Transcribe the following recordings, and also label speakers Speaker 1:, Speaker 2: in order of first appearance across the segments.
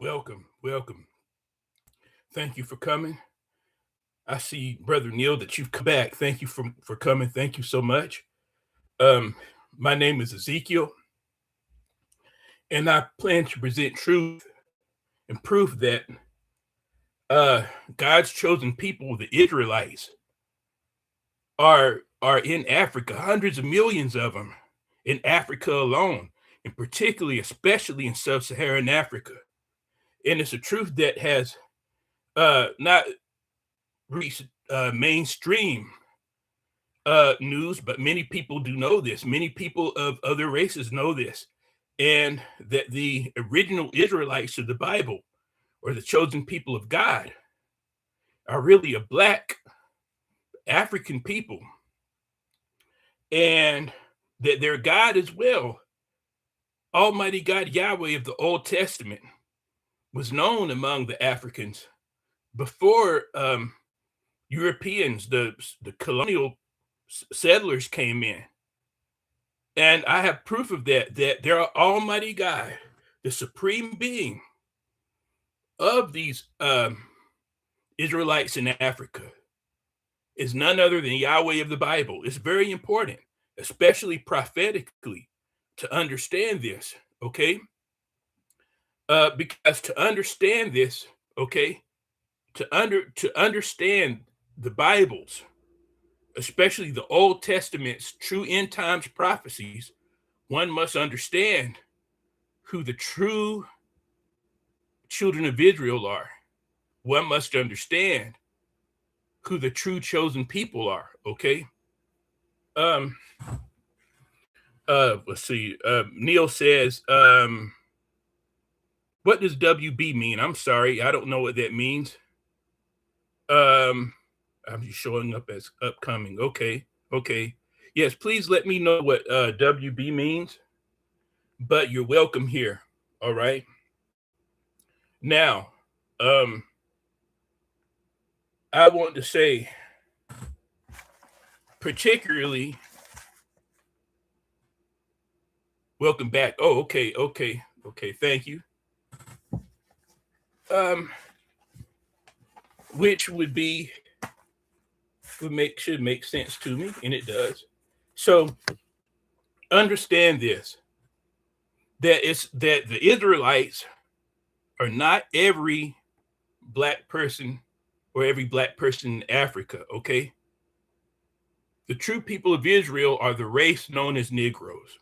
Speaker 1: Welcome, welcome. Thank you for coming. I see, Brother Neil, that you've come back. Thank you for coming. Thank you so much. Um, my name is Ezekiel, and I plan to present truth and proof that uh, God's chosen people, the Israelites, are in Africa. Hundreds of millions of them in Africa alone, and particularly, especially in sub-Saharan Africa. And it's a truth that has not reached mainstream news, but many people do know this. Many people of other races know this, and that the original Israelites of the Bible, or the chosen people of God, are really a black African people, and that their God as well, Almighty God Yahweh of the Old Testament, was known among the Africans before Europeans, the colonial settlers came in. And I have proof of that, that their Almighty God, the supreme being of these Israelites in Africa, is none other than Yahweh of the Bible. It's very important, especially prophetically, to understand this, okay? Because to understand this, okay, to understand the Bibles, especially the Old Testament's true end times prophecies, one must understand who the true children of Israel are. One must understand who the true chosen people are. Okay. Um. Let's see. Neil says, "What does WB mean?" I'm sorry, I don't know what that means. Um. I'm just showing up as upcoming. Okay. Okay. Yes. Please let me know what WB means. But you're welcome here. All right. Now, um, I want to say, particularly, welcome back. Oh, okay, okay, okay. Thank you. Um, which should make sense to me, and it does. So understand this: that the Israelites are not every black person or every black person in Africa. Okay, the true people of Israel are the race known as Negroes,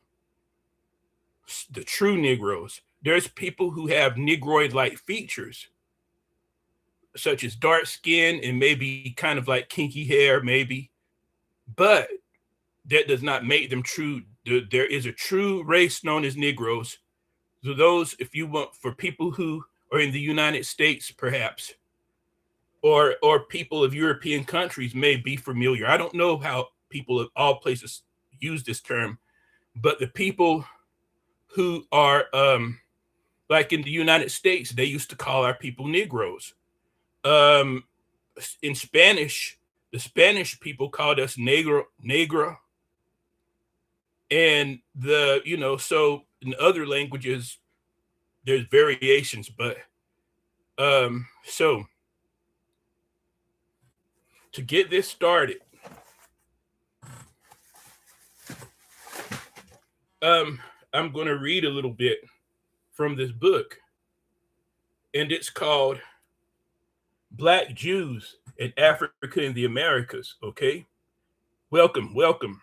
Speaker 1: the true Negroes. There's people who have Negroid-like features, such as dark skin and maybe kind of like kinky hair, maybe, but that does not make them true. There is a true race known as Negroes. So those, if you want, for people who are in the United States, perhaps, or people of European countries may be familiar. I don't know how people of all places use this term, but the people who are like in the United States, they used to call our people Negroes. Um, in Spanish, the Spanish people called us negra, and so in other languages there's variations, but so to get this started, I'm going to read a little bit from this book, and it's called Black Jews in Africa and the Americas. Okay, welcome, welcome.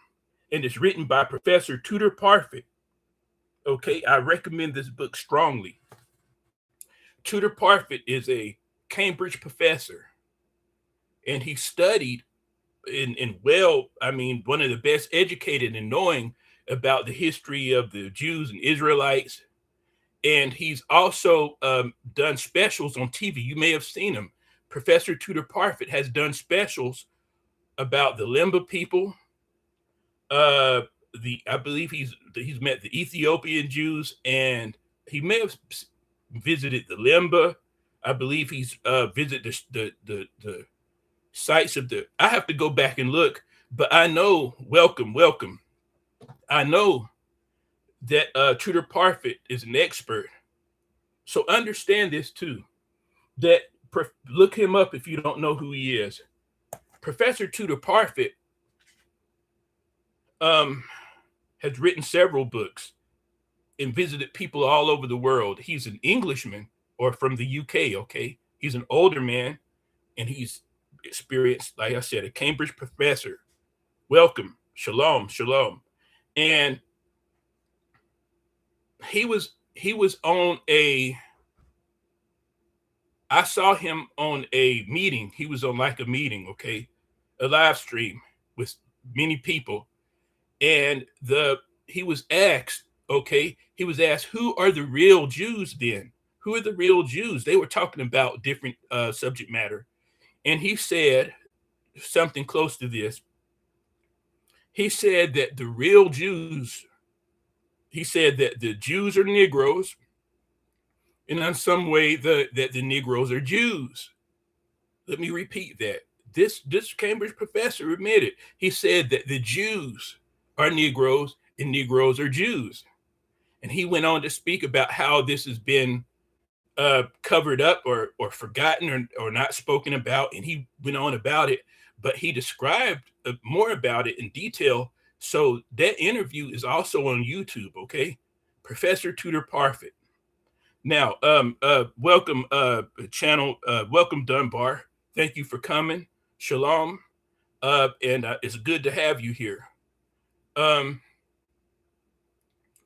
Speaker 1: And it's written by Professor Tudor Parfit. Okay, I recommend this book strongly. Tudor Parfit is a Cambridge professor, and he studied I mean, one of the best educated in knowing about the history of the Jews and Israelites. And he's also done specials on TV. You may have seen him. Professor Tudor Parfit has done specials about the Lemba people. I believe he's met the Ethiopian Jews, and he may have visited the Lemba. I believe he's visited the sites of the. I have to go back and look, but I know. Welcome, welcome. I know that Tudor Parfit is an expert So understand this too, that look him up if you don't know who he is. Professor Tudor Parfit has written several books and visited people all over the world. He's an Englishman or from the UK, okay? He's an older man and he's experienced, like I said, a Cambridge professor. Welcome. Shalom, shalom. And he was on I saw him on a meeting. He was on like a meeting, okay? A live stream with many people. And he was asked, okay, he was asked, who are the real Jews then? Who are the real Jews? They were talking about different subject matter. And he said something close to this. He said that the real Jews, he said that the Jews are Negroes, and in some way that the Negroes are Jews. Let me repeat that. This Cambridge professor admitted. He said that the Jews are Negroes and Negroes are Jews. And he went on to speak about how this has been covered up or forgotten or not spoken about. And he went on about it, but he described more about it in detail. So that interview is also on YouTube, okay? Professor Tudor Parfit. Now, welcome channel, welcome Dunbar. Thank you for coming. Shalom. And it's good to have you here.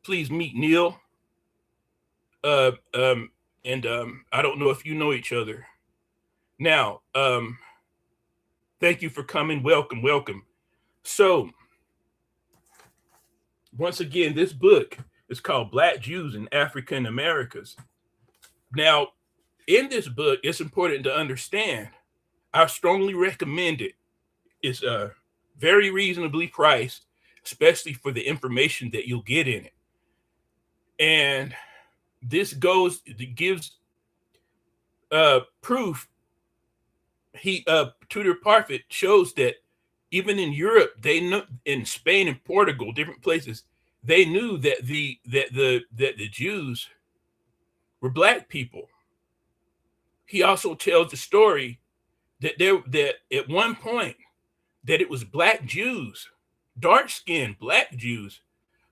Speaker 1: Please meet Neil. I don't know if you know each other. Now, thank you for coming. Welcome, welcome. So, once again, this book is called Black Jews in African Americas. Now, in this book, it's important to understand, I strongly recommend it. It's very reasonably priced, especially for the information that you'll get in it. And this gives proof. Tudor Parfit shows that even in Europe, they know, in Spain and Portugal, different places, they knew that the Jews were Black people. He also tells the story that at one point that it was Black Jews, dark-skinned Black Jews,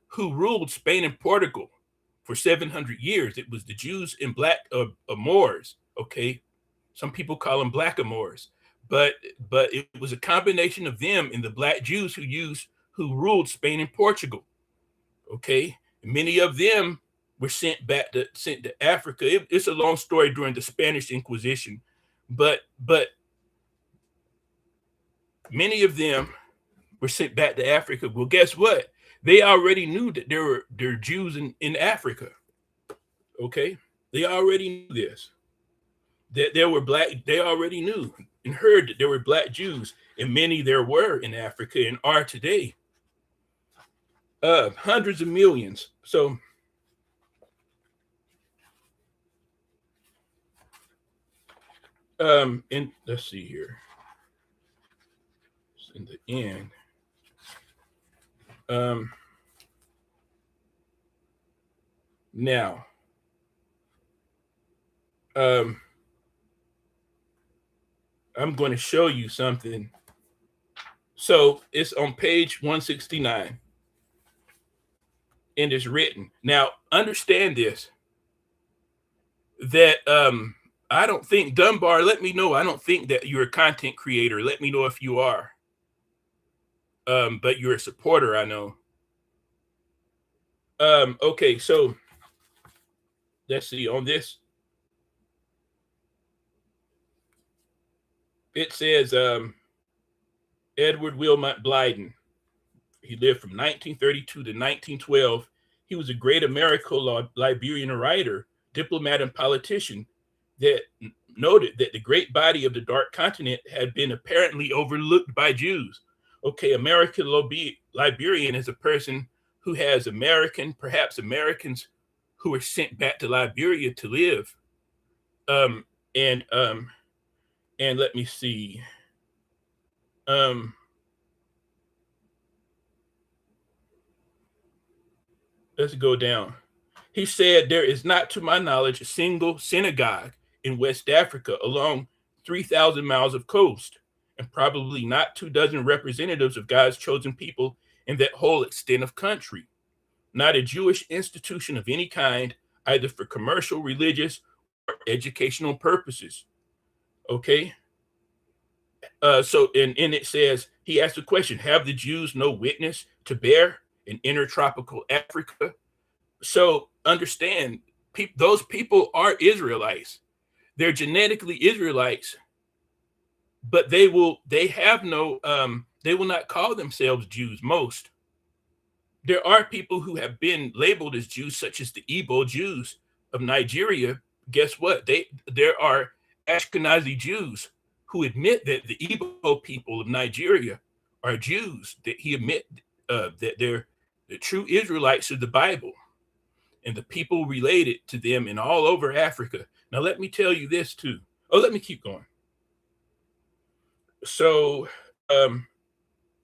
Speaker 1: who ruled Spain and Portugal for 700 years. It was the Jews and Black Moors, okay? Some people call them Blackamoors, but it was a combination of them and the Black Jews who ruled Spain and Portugal, okay? Many of them were sent to Africa. It's a long story during the Spanish Inquisition, but many of them were sent back to Africa. Well, guess what? They already knew that there were Jews in Africa. Okay, they already knew this. That there were Black. They already knew and heard that there were Black Jews, and many there were in Africa and are today. Hundreds of millions. So, and let's see here. It's in the end. Now, I'm going to show you something. So it's on page 169 and it's written. Now, understand this, that I don't think, Dunbar, let me know. I don't think that you're a content creator. Let me know if you are. But you're a supporter, I know. Okay, so let's see on this. It says Edward Wilmot Blyden. He lived from 1932 to 1912. He was a great Americo-Liberian writer, diplomat, and politician that noted that the great body of the Dark Continent had been apparently overlooked by Jews. Okay, American-Liberian is a person who has perhaps Americans who were sent back to Liberia to live. And let me see. Let's go down. He said, there is not, to my knowledge, a single synagogue in West Africa along 3,000 miles of coast, and probably not 24 representatives of God's chosen people in that whole extent of country. Not a Jewish institution of any kind, either for commercial, religious, or educational purposes. Okay? And it says, he asked the question, have the Jews no witness to bear in intertropical Africa? So understand, those people are Israelites. They're genetically Israelites, but they will not call themselves Jews. Most. There are people who have been labeled as Jews, such as the Igbo Jews of Nigeria. Guess what? There are Ashkenazi Jews who admit that the Igbo people of Nigeria are Jews. That he admit that they're the true Israelites of the Bible, and the people related to them in all over Africa. Now, let me tell you this too. Oh, let me keep going. So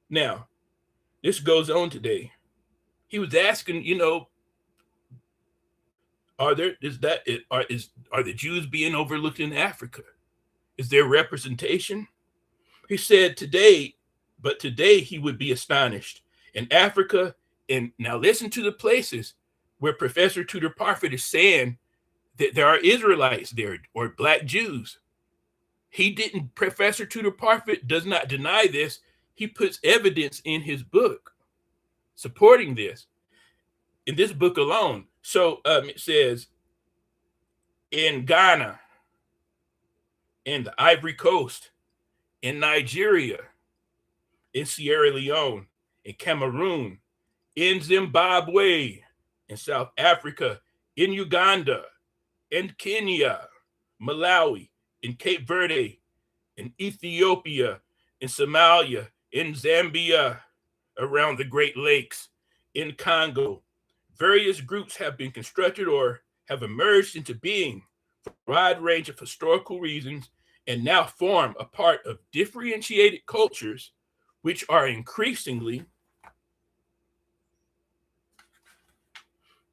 Speaker 1: now this goes on today. He was asking, are the Jews being overlooked in Africa? Is there representation? He said today he would be astonished. In Africa, and now listen to the places where Professor Tudor Parfitt is saying that there are Israelites there or Black Jews. Professor Tudor Parfitt does not deny this. He puts evidence in his book supporting this, in this book alone. So it says in Ghana, in the Ivory Coast, in Nigeria, in Sierra Leone, in Cameroon, in Zimbabwe, in South Africa, in Uganda, in Kenya, Malawi, in Cape Verde, in Ethiopia, in Somalia, in Zambia, around the Great Lakes, in Congo. Various groups have been constructed or have emerged into being for a wide range of historical reasons and now form a part of differentiated cultures which are increasingly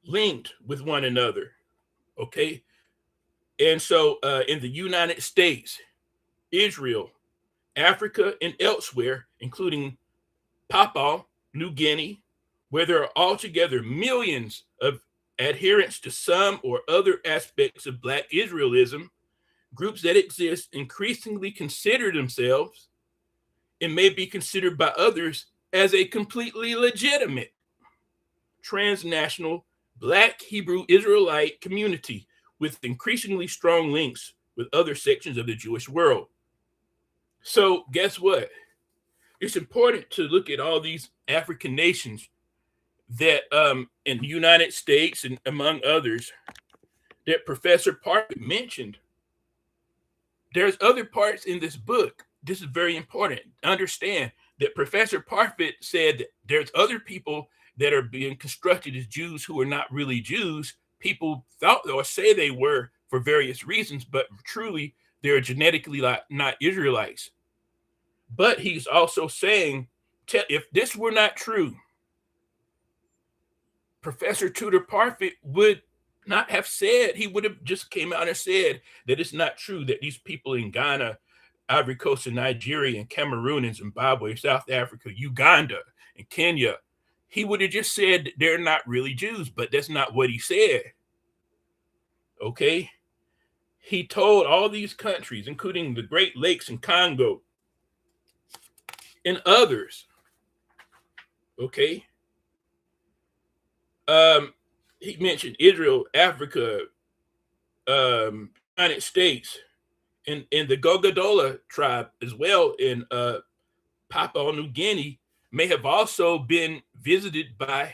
Speaker 1: linked with one another. Okay? And so in the United States, Israel, Africa, and elsewhere, including Papua New Guinea, where there are altogether millions of adherents to some or other aspects of Black Israelism, groups that exist increasingly consider themselves and may be considered by others as a completely legitimate transnational Black Hebrew Israelite community with increasingly strong links with other sections of the Jewish world. So guess what? It's important to look at all these African nations that in the United States and among others that Professor Parfitt mentioned. There's other parts in this book. This is very important. Understand that Professor Parfitt said that there's other people that are being constructed as Jews who are not really Jews. People thought or say they were for various reasons, but truly they're genetically not Israelites. But he's also saying, if this were not true, Professor Tudor Parfitt would not have said, he would have just came out and said that it's not true that these people in Ghana, Ivory Coast, and Nigeria, and Cameroon, and Zimbabwe, South Africa, Uganda, and Kenya, he would have just said they're not really Jews, but that's not what he said. Okay? He told all these countries, including the Great Lakes and Congo, and others, okay? He mentioned Israel, Africa, United States, and the Gogadola tribe as well in Papua New Guinea may have also been visited by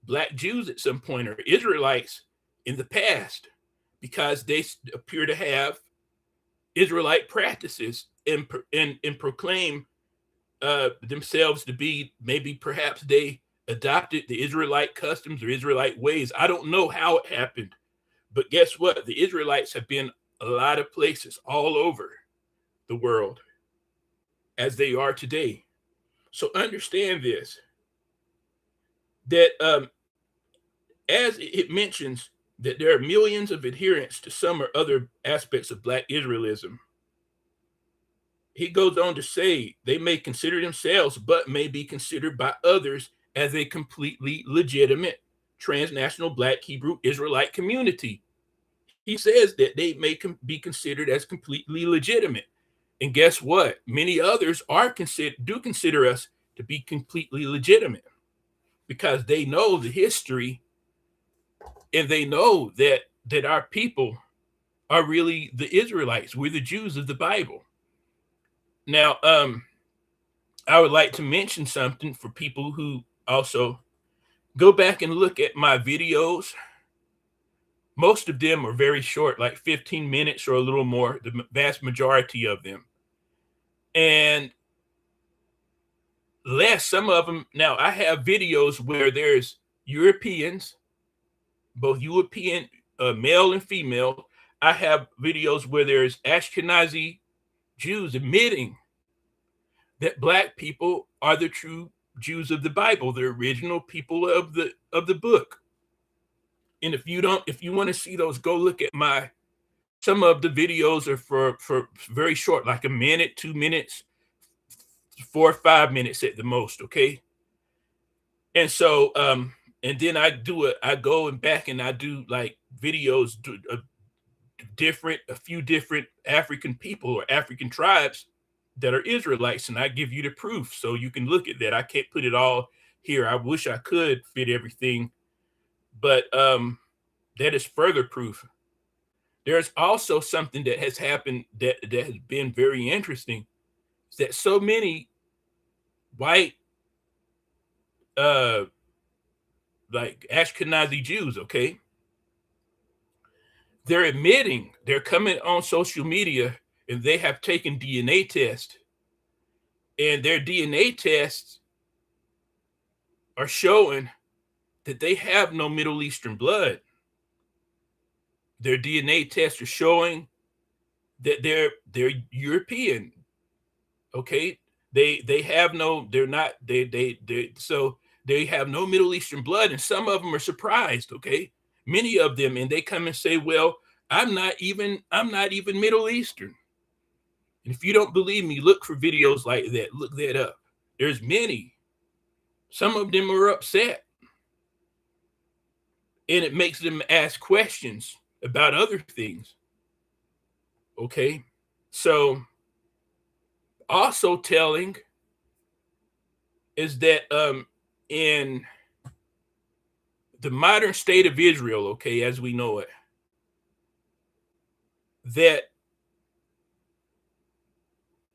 Speaker 1: Black Jews at some point or Israelites in the past, because they appear to have Israelite practices and proclaim themselves to be, maybe perhaps they adopted the Israelite customs or Israelite ways. I don't know how it happened, but guess what? The Israelites have been a lot of places all over the world as they are today. So understand this, that as it mentions that there are millions of adherents to some or other aspects of Black Israelism, he goes on to say they may consider themselves, but may be considered by others as a completely legitimate transnational Black Hebrew Israelite community. He says that they may be considered as completely legitimate. And guess what? Many others do consider us to be completely legitimate because they know the history and they know that our people are really the Israelites. We're the Jews of the Bible. Now, I would like to mention something for people who also go back and look at my videos. Most of them are very short, like 15 minutes or a little more, the vast majority of them. And some of them, now I have videos where there's Europeans, both European, male and female. I have videos where there's Ashkenazi Jews admitting that Black people are the true Jews of the Bible, the original people of the book. And if you want to see those, go look at some of the videos are for very short, like a minute, 2 minutes, 4 or 5 minutes at the most. Okay. And so, and then I go and back and I do like videos of a few different African people or African tribes that are Israelites, and I give you the proof so you can look at that. I can't put it all here. I wish I could fit everything, but that is further proof. There's also something that has happened that has been very interesting, is that so many white like Ashkenazi Jews, okay, they're admitting, they're coming on social media and they have taken DNA tests, and their DNA tests are showing that they have no Middle Eastern blood. Their DNA tests are showing that they're European. Okay, they have no, they're not, so they have no Middle Eastern blood, and some of them are surprised. Okay, many of them, and they come and say, well, I'm not even Middle Eastern. And if you don't believe me, look for videos like that. Look that up. There's many. Some of them are upset. And it makes them ask questions about other things. Okay. So also telling is that in the modern state of Israel, okay, as we know it, that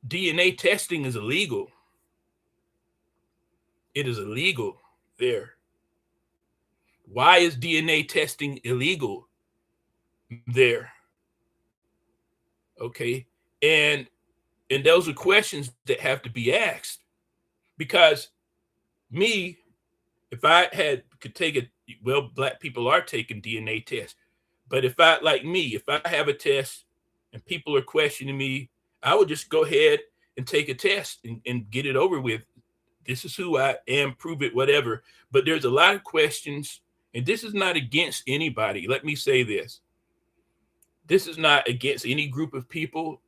Speaker 1: DNA testing is illegal. It is illegal there. Why is DNA testing illegal there? Okay. And those are questions that have to be asked, because me, if I could take it, well, Black people are taking DNA tests, but if I have a test and people are questioning me, I would just go ahead and take a test and get it over with. This is who I am, prove it, whatever. But there's a lot of questions, and this is not against anybody. Let me say this. This is not against any group of people.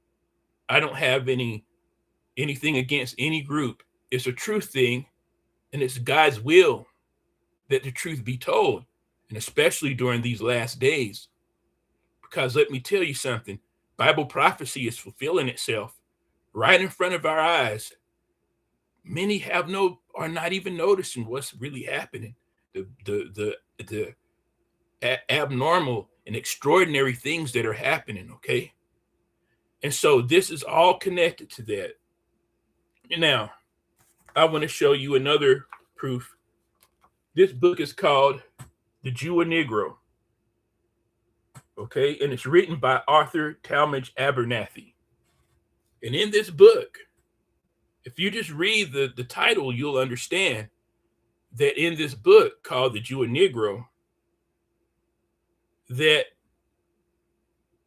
Speaker 1: I don't have anything against any group. It's a truth thing, and it's God's will that the truth be told, and especially during these last days. Because let me tell you something, Bible prophecy is fulfilling itself right in front of our eyes. Many are not even noticing what's really happening. The abnormal and extraordinary things that are happening, okay? And so this is all connected to that. Now, I want to show you another proof. This book is called The Jew and Negro. Okay, and it's written by Arthur Talmadge Abernathy. And in this book, if you just read the title, you'll understand that in this book called The Jew and Negro, that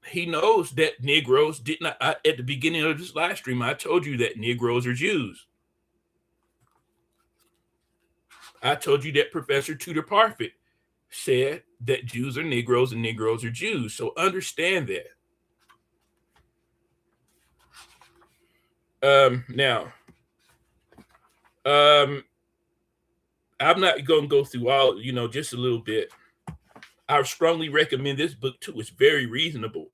Speaker 1: he knows that Negroes did not, at the beginning of this live stream, I told you that Negroes are Jews. I told you that Professor Tudor Parfit said that Jews are Negroes and Negroes are Jews. So understand that. Now, I'm not going to go through all, just a little bit. I strongly recommend this book too. It's very reasonable.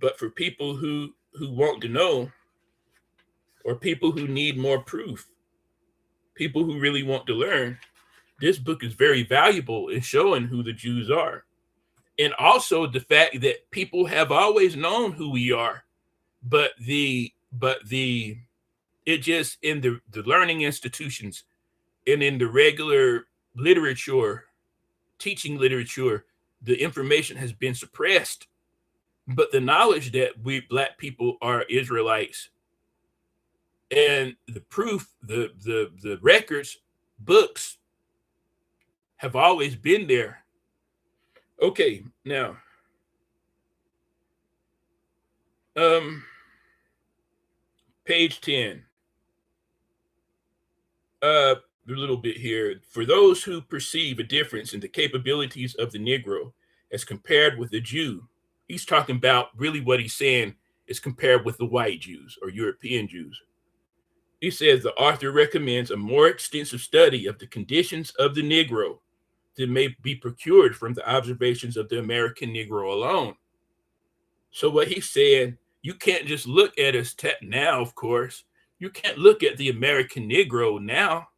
Speaker 1: But for people who want to know, or people who need more proof, people who really want to learn, this book is very valuable in showing who the Jews are. And also the fact that people have always known who we are, but it just in the learning institutions and in the regular literature, teaching literature, the information has been suppressed. But the knowledge that we Black people are Israelites, and the proof, the records, books have always been there. Okay, now, page 10. A little bit here. For those who perceive a difference in the capabilities of the Negro as compared with the Jew, he's talking about really what he's saying is compared with the white Jews or European Jews. He says the author recommends a more extensive study of the conditions of the Negro that may be procured from the observations of the American Negro alone. So what he's saying, you can't just look at us now, of course. You can't look at the American Negro now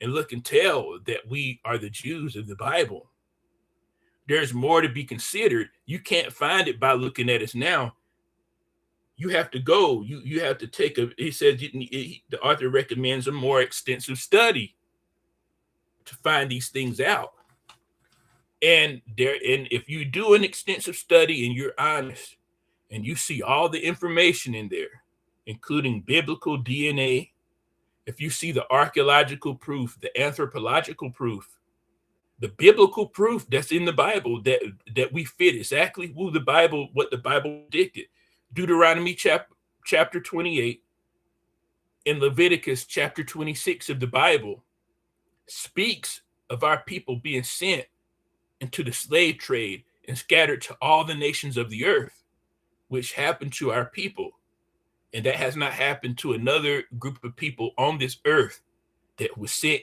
Speaker 1: and look and tell that we are the Jews of the Bible. There's more to be considered. You can't find it by looking at us now. You have to go. You have to take he says the author recommends a more extensive study to find these things out. And if you do an extensive study and you're honest and you see all the information in there, including biblical DNA, if you see the archaeological proof, the anthropological proof, the biblical proof that's in the Bible that we fit exactly what the Bible predicted. Deuteronomy chapter 28 and Leviticus chapter 26 of the Bible speaks of our people being sent into the slave trade and scattered to all the nations of the earth, which happened to our people. And that has not happened to another group of people on this earth that was sent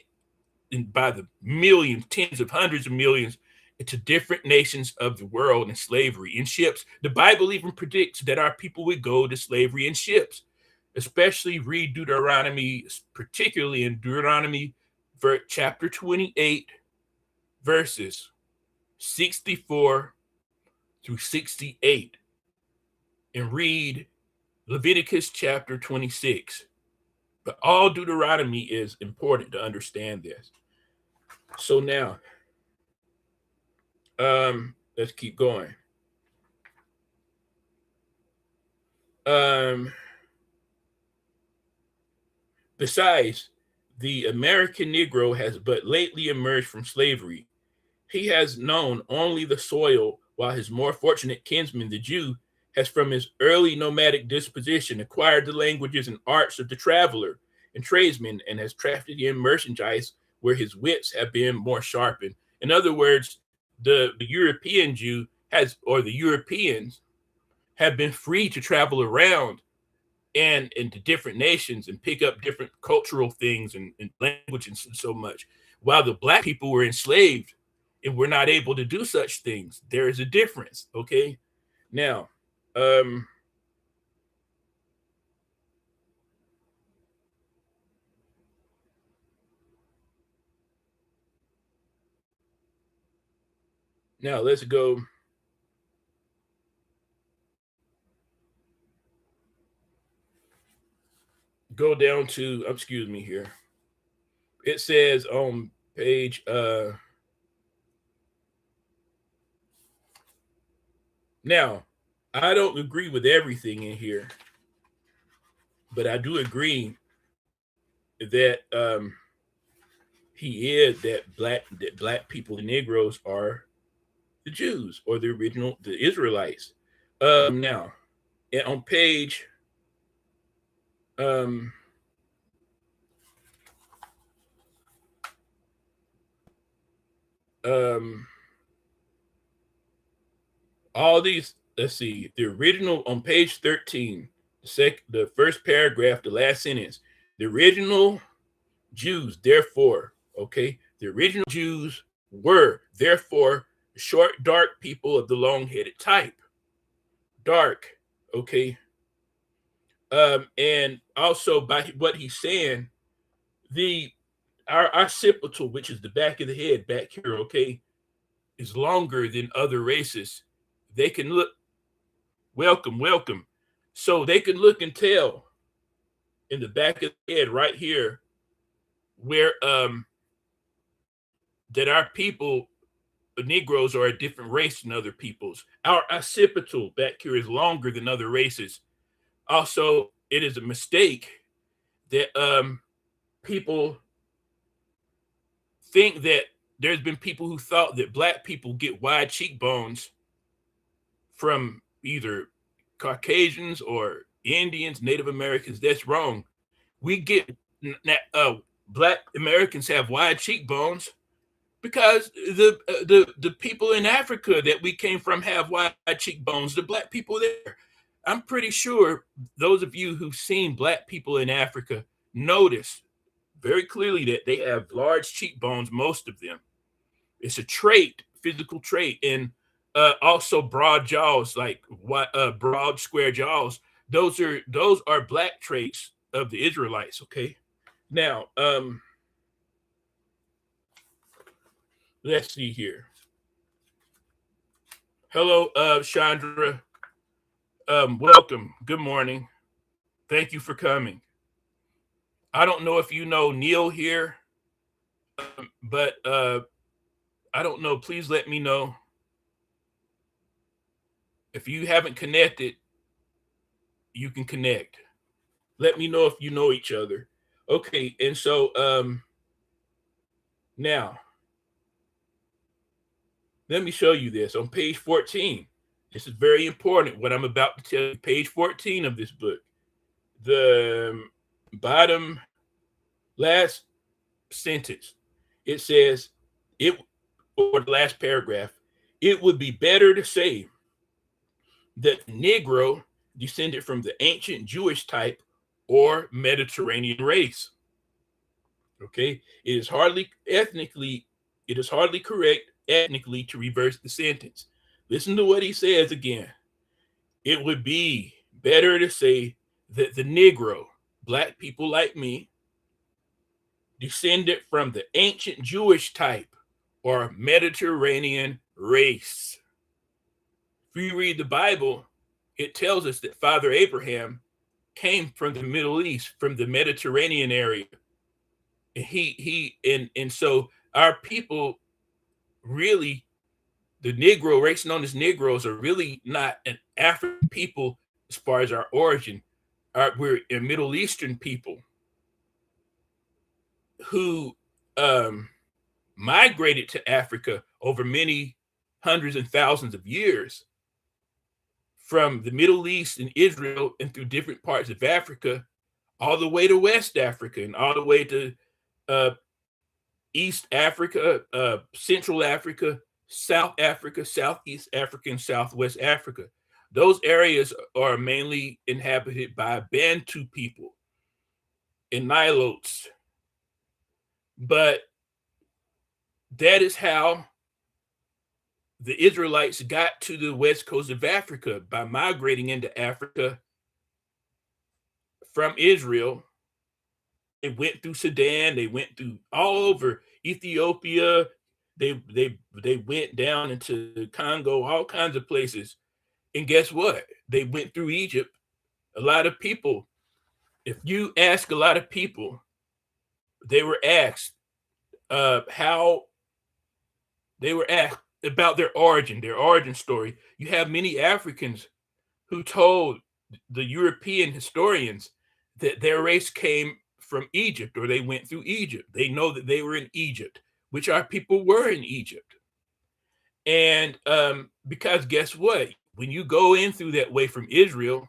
Speaker 1: by the millions, tens of hundreds of millions into different nations of the world in slavery in ships. The Bible even predicts that our people would go to slavery in ships, especially read Deuteronomy, particularly in Deuteronomy chapter 28, verses 64 through 68, and read Leviticus chapter 26. But all Deuteronomy is important to understand this. So now, let's keep going. Besides, the American Negro has but lately emerged from slavery. He has known only the soil, while his more fortunate kinsman, the Jew, has from his early nomadic disposition acquired the languages and arts of the traveler and tradesman, and has trafficked in merchandise where his wits have been more sharpened. In other words, the European Jew the Europeans have been free to travel around and into different nations and pick up different cultural things and language and so much, while the Black people were enslaved and were not able to do such things. There is a difference, okay? Now, now let's go down to, excuse me here. It says on page, now, I don't agree with everything in here, but I do agree that that black people, the Negroes, are the Jews or the Israelites. Now, on page all these, let's see, the original on page 13, the first paragraph, the last sentence, the original Jews, therefore, okay, the original Jews were, therefore, short, dark people of the long-headed type. Dark, okay. And also by what he's saying, our occipital, which is the back of the head back here, okay, is longer than other races. They can look, welcome. So they can look and tell in the back of the head right here where that our people, the Negroes, are a different race than other peoples. Our occipital back here is longer than other races. Also, it is a mistake that people think that there's been people who thought that Black people get wide cheekbones from either Caucasians or Indians, Native Americans. That's wrong. We get Black Americans have wide cheekbones because the people in Africa that we came from have wide cheekbones. The Black people there, I'm pretty sure those of you who've seen Black people in Africa notice very clearly that they have large cheekbones, most of them. It's a trait, physical trait, and also broad jaws, like broad square jaws. Those are Black traits of the Israelites. Okay, now let's see here. Hello, Chandra. Welcome. Good morning. Thank you for coming. I don't know if you know Neil here, but I don't know. Please let me know. If you haven't connected, you can connect. Let me know if you know each other. Okay, and so now let me show you this on page 14. This is very important, what I'm about to tell you. Page 14 of this book. The bottom last sentence, it says, or the last paragraph, it would be better to say that the Negro descended from the ancient Jewish type or Mediterranean race. Okay, it is hardly correct ethnically to reverse the sentence. Listen to what he says again. It would be better to say that the Negro, Black people like me, descended from the ancient Jewish type or Mediterranean race. If you read the Bible, it tells us that Father Abraham came from the Middle East, from the Mediterranean area. And so our people, really, the Negro race known as Negroes, are really not an African people as far as our origin. We're a Middle Eastern people who migrated to Africa over many hundreds and thousands of years from the Middle East and Israel and through different parts of Africa, all the way to West Africa and all the way to East Africa, Central Africa, South Africa, Southeast Africa, and Southwest Africa. Those areas are mainly inhabited by Bantu people and Nilotes. But that is how the Israelites got to the west coast of Africa, by migrating into Africa from Israel. They went through Sudan, they went through all over Ethiopia, they went down into Congo, all kinds of places. And guess what? They went through Egypt. A lot of people, if you ask a lot of people, they were asked about their origin story. You have many Africans who told the European historians that their race came from Egypt, or they went through Egypt. They know that they were in Egypt, which our people were in Egypt. And because guess what? When you go in through that way from Israel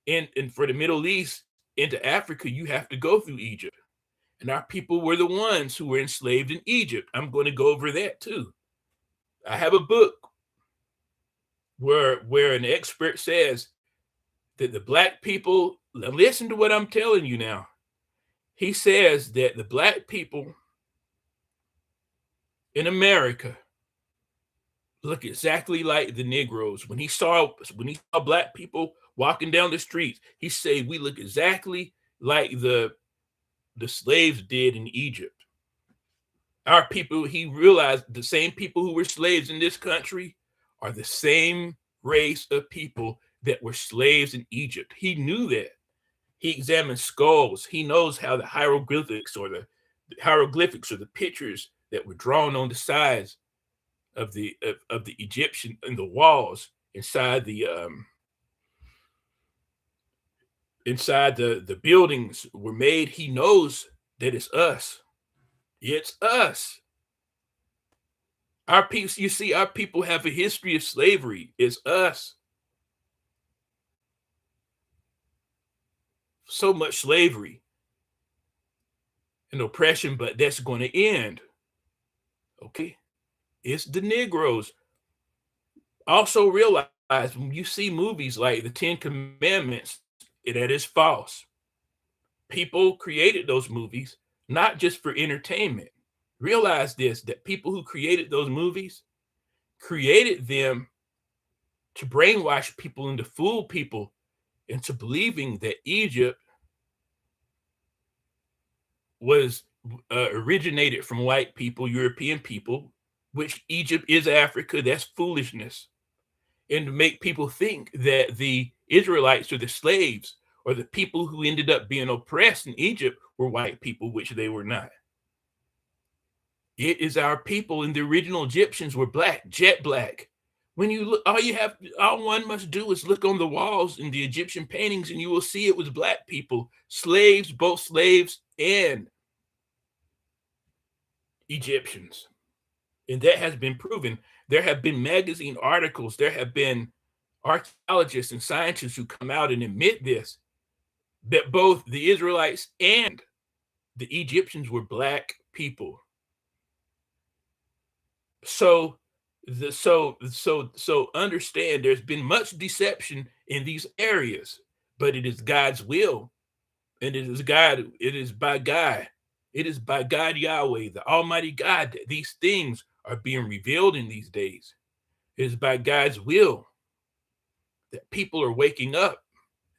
Speaker 1: and for the Middle East into Africa, you have to go through Egypt. And our people were the ones who were enslaved in Egypt. I'm going to go over that too. I have a book where an expert says that the black people, listen to what I'm telling you now. He says that the black people in America look exactly like the Negroes. When he saw black people walking down the streets, he said we look exactly like the slaves did in Egypt. Our people, he realized the same people who were slaves in this country are the same race of people that were slaves in Egypt. He knew that. He examined skulls. He knows how the hieroglyphics or the pictures that were drawn on the sides of the Egyptian in the walls inside the buildings were made. He knows that it's us. It's us. Our people, you see, our people have a history of slavery. It's us. So much slavery and oppression, but that's going to end. Okay? It's the Negroes. Also realize when you see movies like the Ten Commandments, that is false. People created those movies not just for entertainment. Realize this, that people who created those movies created them to brainwash people and to fool people into believing that Egypt was originated from white people, European people, which Egypt is Africa. That's foolishness. And to make people think that the Israelites or the slaves or the people who ended up being oppressed in Egypt were white people, which they were not. It is our people, and the original Egyptians were black, jet black. When you look, all one must do is look on the walls in the Egyptian paintings, and you will see it was black people, slaves, both slaves and Egyptians. And that has been proven. There have been magazine articles, there have been archaeologists and scientists who come out and admit this, that both the Israelites and the Egyptians were black people. So understand there's been much deception in these areas, but it is God's will, and it is by God. It is by God Yahweh, the Almighty God, that these things are being revealed in these days. It is by God's will that people are waking up.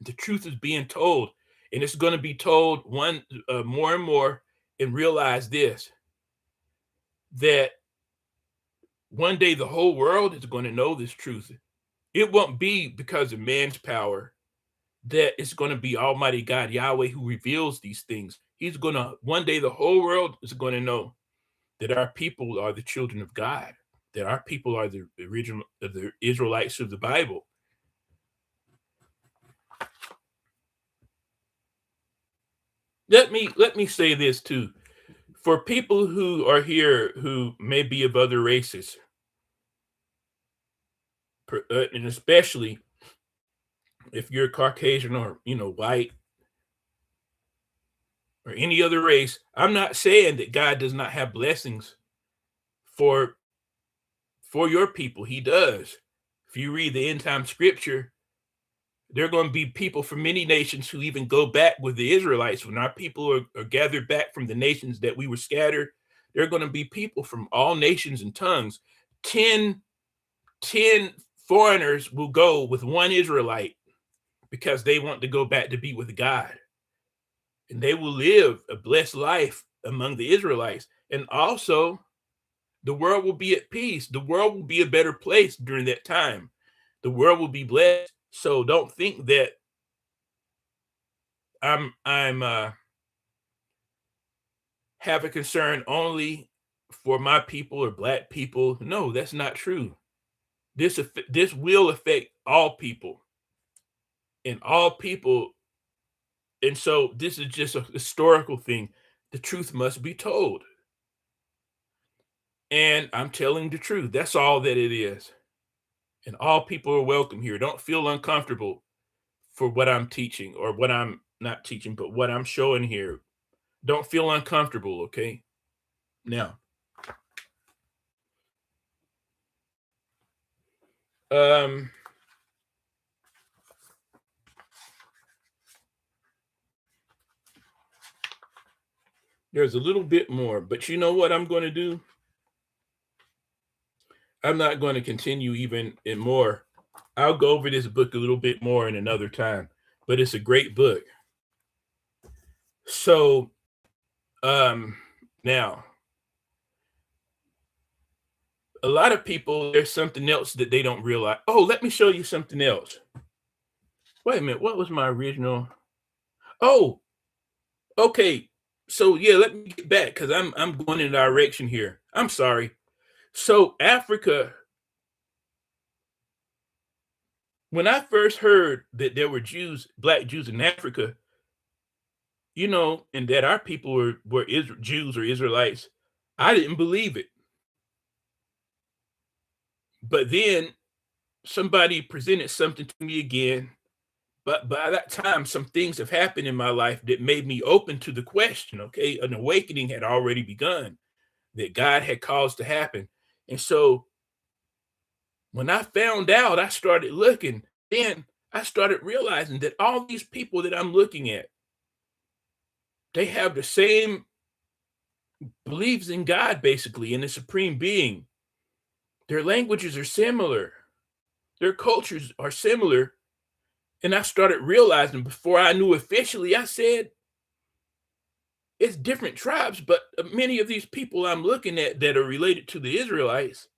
Speaker 1: The truth is being told, and it's going to be told more and more. And realize this, that one day the whole world is going to know this truth. It won't be because of man's power, that it's going to be Almighty God Yahweh who reveals these things. One day the whole world is going to know that our people are the children of God, that our people are the original of the Israelites of the Bible. Let me say this too. For people who are here who may be of other races, and especially if you're Caucasian or white or any other race, I'm not saying that God does not have blessings for your people. He does. If you read the end time scripture, there are going to be people from many nations who even go back with the Israelites. When our people are gathered back from the nations that we were scattered, there are going to be people from all nations and tongues. 10 foreigners will go with one Israelite because they want to go back to be with God. And they will live a blessed life among the Israelites. And also, the world will be at peace. The world will be a better place during that time. The world will be blessed. So don't think that I'm have a concern only for my people or black people. No, that's not true. This will affect all people, and all people. And so this is just a historical thing. The truth must be told. And I'm telling the truth. That's all that it is. And all people are welcome here. Don't feel uncomfortable for what I'm teaching, or what I'm not teaching, but what I'm showing here. Don't feel uncomfortable, okay? Now, um, there's a little bit more, but you know what I'm going to do? I'm not going to continue even in more. I'll go over this book a little bit more in another time, but it's a great book. So, um, now a lot of people, there's something else that they don't realize. Oh, let me show you something else. Wait a minute, what was my original? Oh, okay. So yeah, let me get back because I'm going in a direction here. I'm sorry. So Africa, when I first heard that there were Jews, black Jews in Africa, and that our people were Jews or Israelites, I didn't believe it. But then somebody presented something to me again. But by that time, some things have happened in my life that made me open to the question. Okay, an awakening had already begun that God had caused to happen. And so when I found out, I started looking. Then I started realizing that all these people that I'm looking at, they have the same beliefs in God, basically, in the supreme being. Their languages are similar, their cultures are similar. And I started realizing before I knew officially, I said, it's different tribes, but many of these people I'm looking at that are related to the Israelites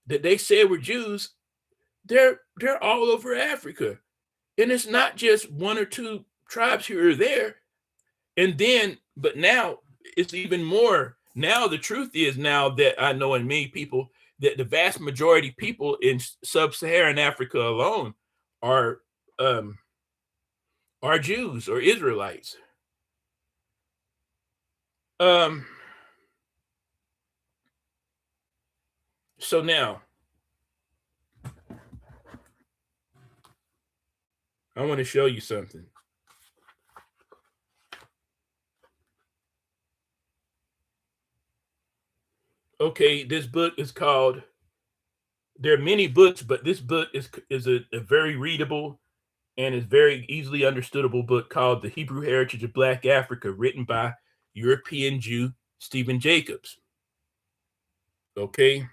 Speaker 1: that they said were Jews, they're all over Africa. And it's not just one or two tribes here or there. And then, but now it's even more. Now the truth is now that I know in many people that the vast majority of people in sub-Saharan Africa alone are um are Jews or Israelites. Um so now I want to show you something. Okay, this book is called, there are many books, but this book is a very readable and is very easily understandable book called The Hebrew Heritage of Black Africa, written by European Jew Stephen Jacobs. Okay,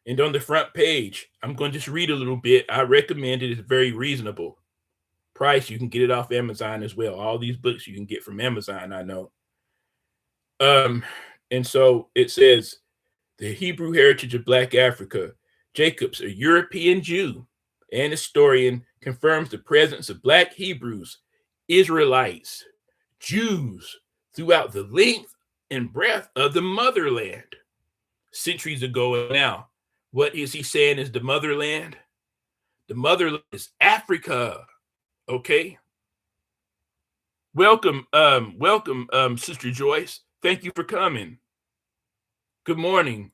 Speaker 1: and on the front page, I'm going to just read a little bit. I recommend it. It's very reasonable price. You can get it off Amazon as well. All these books you can get from Amazon, I know. And so it says, The Hebrew Heritage of Black Africa. Jacobs, a European Jew and historian, confirms the presence of Black Hebrews, Israelites, Jews throughout the length and breadth of the motherland. Centuries ago and now, what is he saying is the motherland? The motherland is Africa. Okay. Welcome, Sister Joyce. Thank you for coming. Good morning.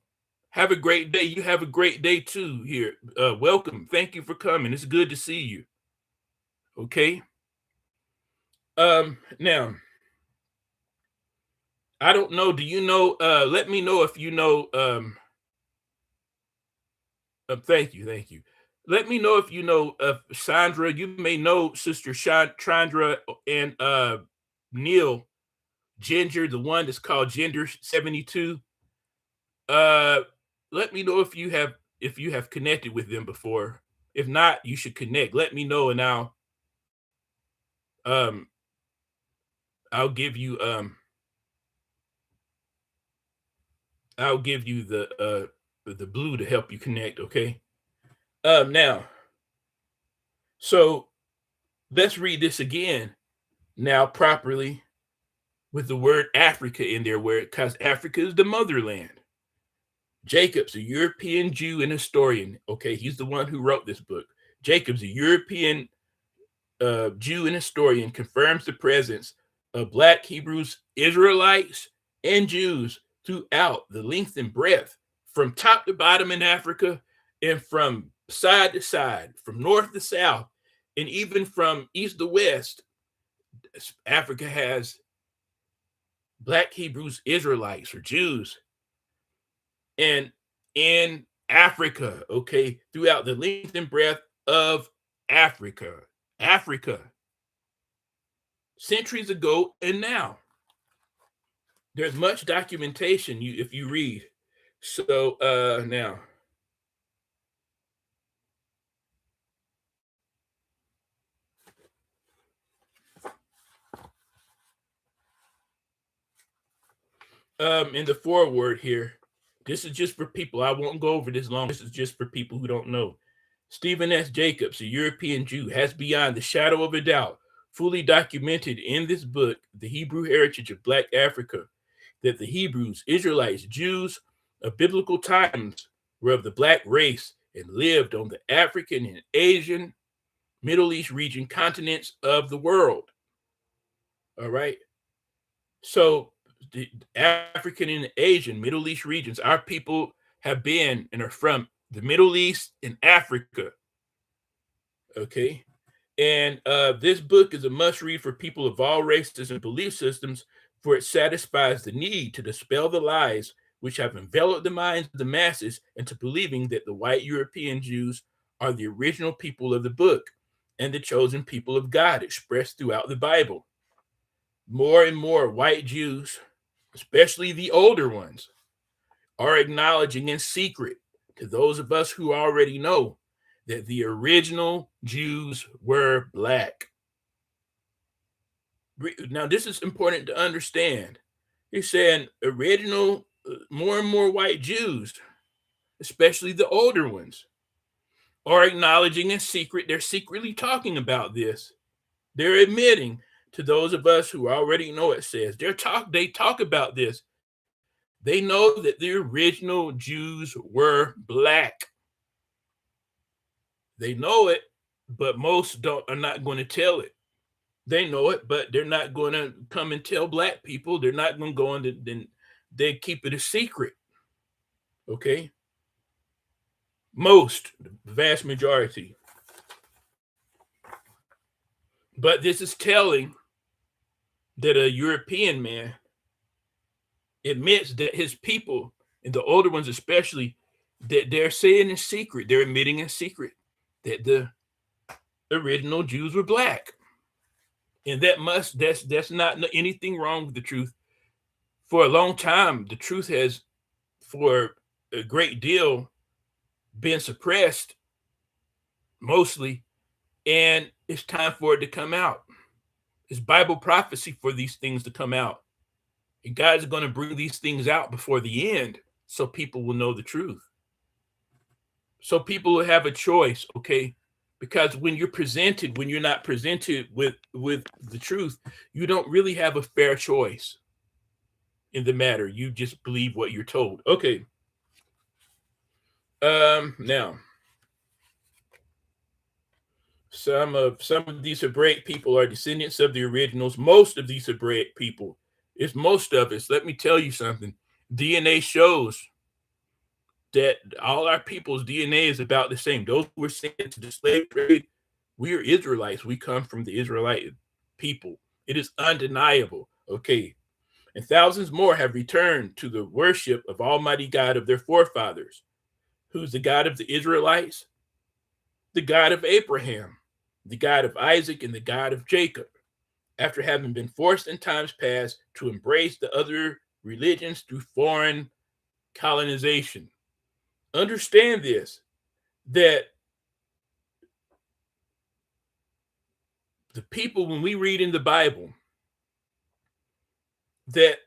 Speaker 1: Have a great day. You have a great day too here. Welcome. Thank you for coming. It's good to see you. Okay. Now, I don't know. Do you know? Let me know if you know. Thank you. Thank you. Let me know if you know Sandra. You may know Sister Chandra and Neil Ginger, the one that's called Gender 72. Let me know if you have connected with them before. If not, you should connect. Let me know, and um I'll give you the blue to help you connect. Okay. Now, so let's read this again now properly with the word Africa in there, where because Africa is the motherland. Jacobs, a European Jew and historian. Okay, he's the one who wrote this book. Jacobs, a European Jew and historian, confirms the presence of Black Hebrews, Israelites, and Jews throughout the length and breadth, from top to bottom in Africa, and from side to side, from north to south, and even from east to west. Africa has Black Hebrews, Israelites, or Jews, and in Africa, okay, throughout the length and breadth of Africa, centuries ago and now. There's much documentation if you read. So now, in the foreword here, this is just for people. I won't go over this long. This is just for people who don't know. Stephen S. Jacobs, a European Jew, has beyond the shadow of a doubt fully documented in this book the Hebrew heritage of Black Africa, that the Hebrews, Israelites, Jews of biblical times were of the Black race and lived on the African and Asian, Middle East region continents of the world. All right. So the African and Asian, Middle East regions, our people have been and are from the Middle East and Africa. Okay. And this book is a must read for people of all races and belief systems, for it satisfies the need to dispel the lies which have enveloped the minds of the masses into believing that the white European Jews are the original people of the book and the chosen people of God expressed throughout the Bible. More and more white Jews, especially the older ones, are acknowledging in secret to those of us who already know that the original Jews were Black. Now, this is important to understand. He's saying original, more and more white Jews, especially the older ones, are acknowledging in secret. They're secretly talking about this. They're admitting to those of us who already know it says. They talk about this. They know that the original Jews were Black. They know it, but most are not going to tell it. They know it, but they're not going to come and tell Black people. They're not going to go in, then they keep it a secret. Okay? Most, the vast majority. But this is telling that a European man admits that his people, and the older ones especially, that they're saying in secret, they're admitting in secret that the original Jews were Black. And that's not anything wrong with the truth. For a long time, the truth has, for a great deal, been suppressed, mostly, and it's time for it to come out. It's Bible prophecy for these things to come out. And God's going to bring these things out before the end so people will know the truth. So people will have a choice, okay? Because when you're not presented with the truth, you don't really have a fair choice in the matter. You just believe what you're told. Okay. Now, some of these Hebraic people are descendants of the originals. Most of these Hebraic people, it's most of us. Let me tell you something. DNA shows that all our people's DNA is about the same. Those who were sent to the slave trade, we are Israelites. We come from the Israelite people. It is undeniable. Okay. And thousands more have returned to the worship of Almighty God of their forefathers. Who's the God of the Israelites? The God of Abraham, the God of Isaac, and the God of Jacob, after having been forced in times past to embrace the other religions through foreign colonization. Understand this, that the people, when we read in the Bible, that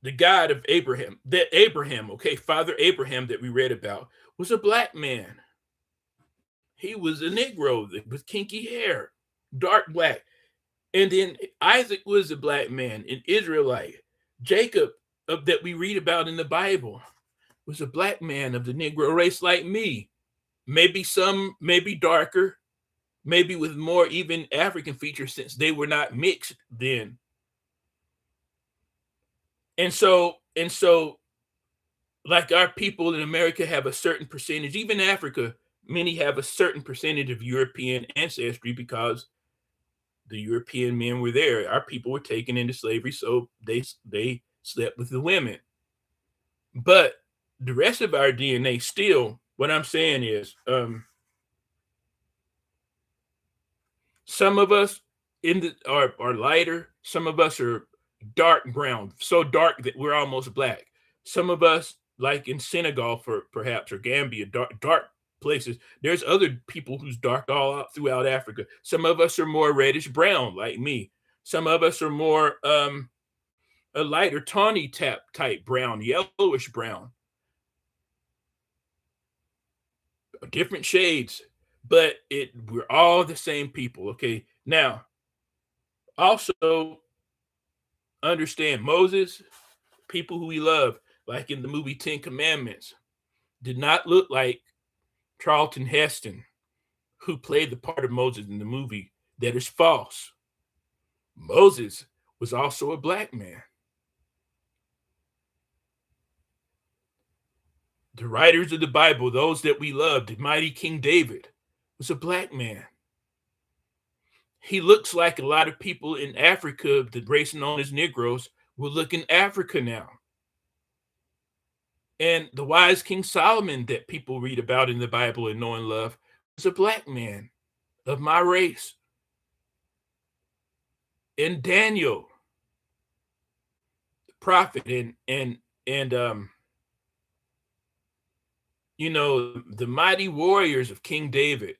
Speaker 1: the God of Abraham, okay, Father Abraham that we read about, was a Black man. He was a Negro with kinky hair, dark Black. And then Isaac was a Black man, an Israelite. Jacob, that we read about in the Bible, was a Black man of the Negro race like me. Maybe darker, maybe with more even African features, since they were not mixed then. And so, like our people in America have a certain percentage, even Africa, many have a certain percentage of European ancestry because The European men were there. Our people were taken into slavery, so they slept with the women. But the rest of our DNA still, what I'm saying is, some of us are lighter, some of us are dark brown, so dark that we're almost black. Some of us, like in Senegal, for perhaps, or Gambia, dark places. There's other people who's dark all out throughout Africa. Some of us are more reddish brown, like me. Some of us are more a lighter tawny type brown, yellowish brown, different shades, but we're all the same people. Okay, now also understand Moses, people who we love, like in the movie Ten Commandments, did not look like Charlton Heston, who played the part of Moses in the movie. That is false. Moses was also a black man. The writers of the Bible, those that we loved, the mighty King David, was a black man. He looks like a lot of people in Africa, the race known as Negroes, will look in Africa now. And the wise King Solomon that people read about in the Bible and know and love was a black man of my race. And Daniel, the prophet, and you know, the mighty warriors of King David,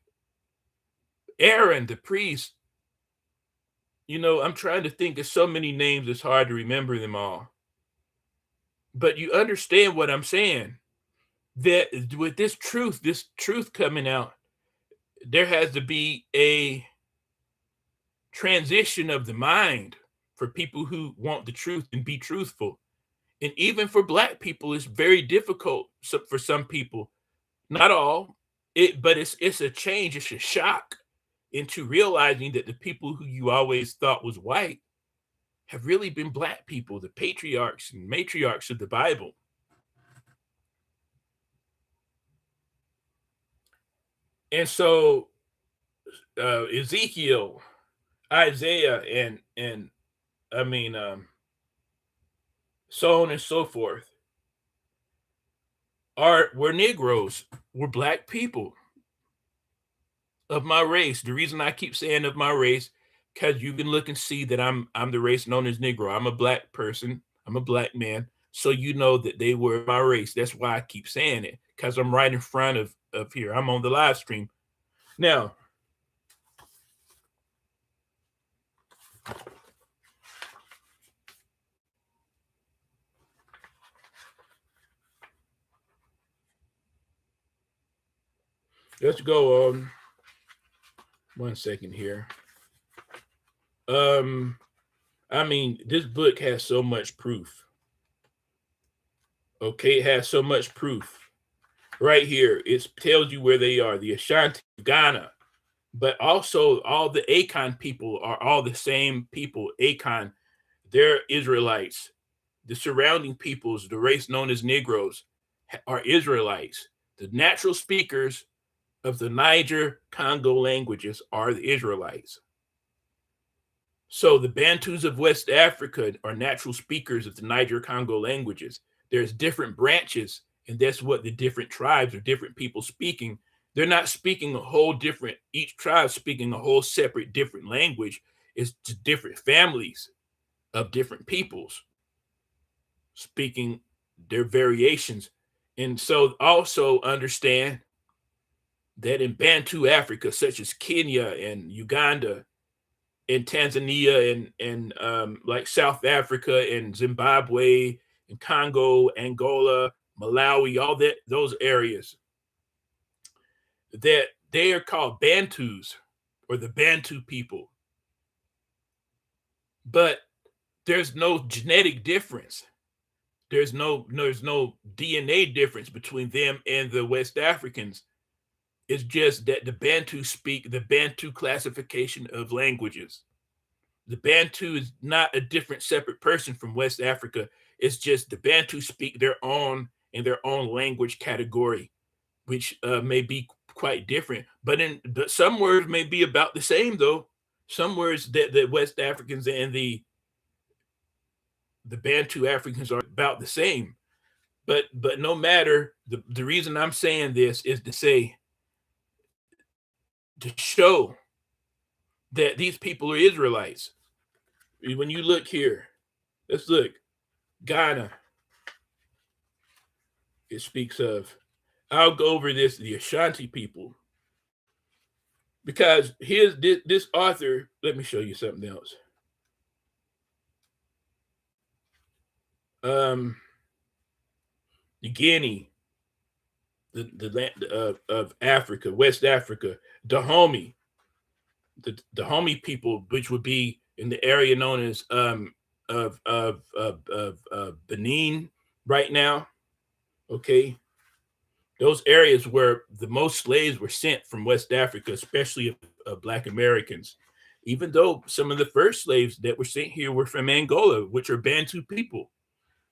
Speaker 1: Aaron, the priest. You know, I'm trying to think of so many names, it's hard to remember them all. But you understand what I'm saying, that with this truth coming out, there has to be a transition of the mind for people who want the truth and be truthful. And even for black people, it's very difficult for some people, not all, but it's a change, it's a shock into realizing that the people who you always thought was white have really been black people, the patriarchs and matriarchs of the Bible. And so Ezekiel, Isaiah, and I mean, so on and so forth, were Negroes, were black people of my race. The reason I keep saying of my race, because you can look and see that I'm the race known as Negro. I'm a black person. I'm a black man. So you know that they were my race. That's why I keep saying it, because I'm right in front of here. I'm on the live stream. Now, let's go on. 1 second here. I mean, this book has so much proof. Okay, it has so much proof. Right here, it tells you where they are, the Ashanti, Ghana, but also all the Akan people are all the same people. Akan, they're Israelites. The surrounding peoples, the race known as Negroes, are Israelites. The natural speakers of the Niger Congo languages are the Israelites. So the Bantus of West Africa are natural speakers of the Niger Congo languages. There's different branches, and that's what the different tribes or different people speaking. They're not speaking a whole different, each tribe speaking a whole separate different language. It's just different families of different peoples speaking their variations. And so also understand that in Bantu Africa, such as Kenya and Uganda and Tanzania and like South Africa and Zimbabwe and Congo, Angola, Malawi, all those areas, that they are called Bantus or the Bantu people. But there's no genetic difference. There's no DNA difference between them and the West Africans. It's just that the Bantu speak the Bantu classification of languages. The Bantu is not a different separate person from West Africa. It's just the Bantu speak their own in their own language category, which may be quite different. But some words may be about the same though. Some words that the West Africans and the Bantu Africans are about the same. But no matter, the reason I'm saying this is to say, to show that these people are Israelites. When you look here, let's look. Ghana, it speaks of. I'll go over this, the Ashanti people. Because here's this author, let me show you something else. Guinea, the land of Africa, West Africa, Dahomey, the Dahomey people, which would be in the area known as Benin right now. Okay, those areas where the most slaves were sent from West Africa, especially Black Americans. Even though some of the first slaves that were sent here were from Angola, which are Bantu people,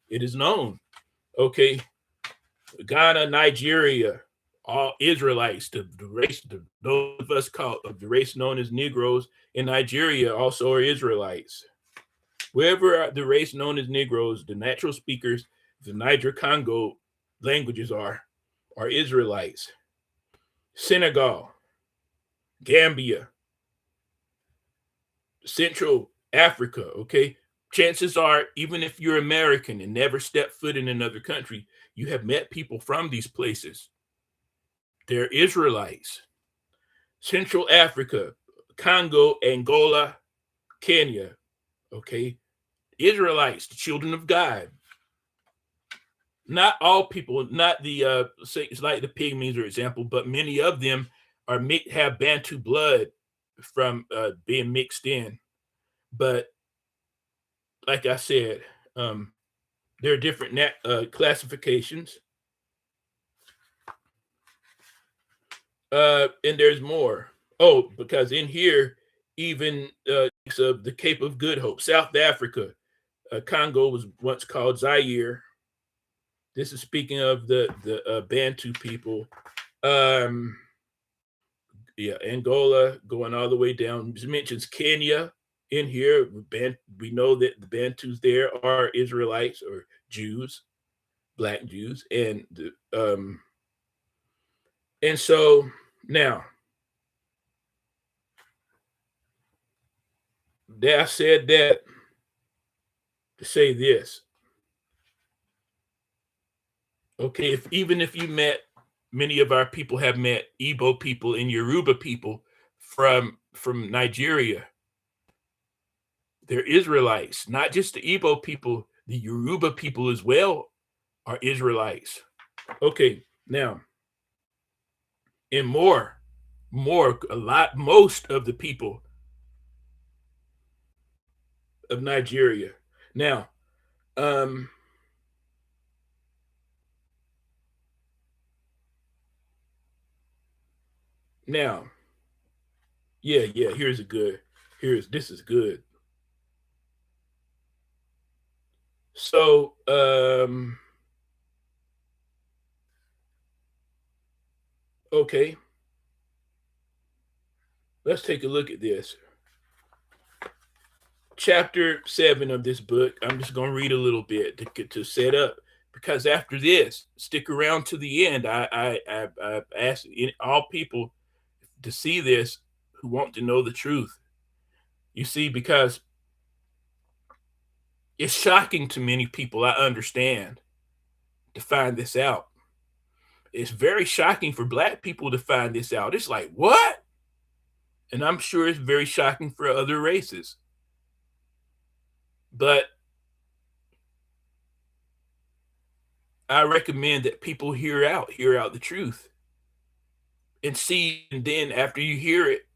Speaker 1: it is known. Okay, Ghana, Nigeria, all Israelites, the race, those of us called the race known as Negroes in Nigeria also are Israelites. Wherever the race known as Negroes, the natural speakers, the Niger Congo languages are Israelites. Senegal, Gambia, Central Africa, okay? Chances are, even if you're American and never stepped foot in another country, you have met people from these places. They're Israelites. Central Africa, Congo, Angola, Kenya, okay? Israelites, the children of God. Not all people, not the say it's like the pygmies, for example, but many of them have Bantu blood from being mixed in. But like I said, there are different classifications, and there's more. Oh, because in here, even of the Cape of Good Hope, South Africa, Congo was once called Zaire. This is speaking of the Bantu people. Yeah, Angola, going all the way down. It mentions Kenya in here. We know that the Bantus there are Israelites or Jews, Black Jews, and so now that I said that to say this. Okay, even if you met, many of our people have met Igbo people and Yoruba people from Nigeria. They're Israelites, not just the Igbo people, the Yoruba people as well are Israelites. Okay, now, and most of the people of Nigeria. Now, yeah, this is good. So, okay, let's take a look at this. Chapter 7 of this book, I'm just going to read a little bit to set up, because after this, stick around to the end. I ask all people to see this who want to know the truth. You see, because it's shocking to many people, I understand, to find this out. It's very shocking for Black people to find this out. It's like, what? And I'm sure it's very shocking for other races. But I recommend that people hear out the truth and see, and then after you hear it,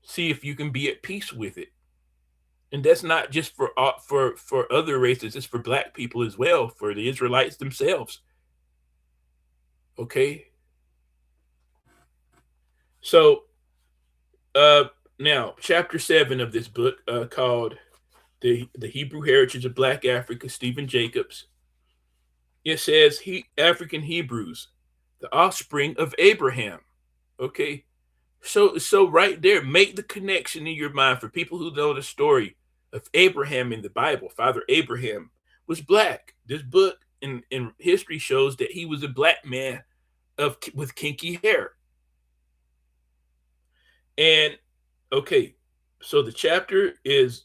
Speaker 1: see if you can be at peace with it. And that's not just for other races, it's for Black people as well, for the Israelites themselves. Okay? So now chapter 7 of this book, called the Hebrew Heritage of Black Africa, Stephen Jacobs. It says African Hebrews, the offspring of Abraham. Okay, So right there, make the connection in your mind for people who know the story of Abraham in the Bible. Father Abraham was black. This book in history shows that he was a black man with kinky hair. And okay, so the chapter is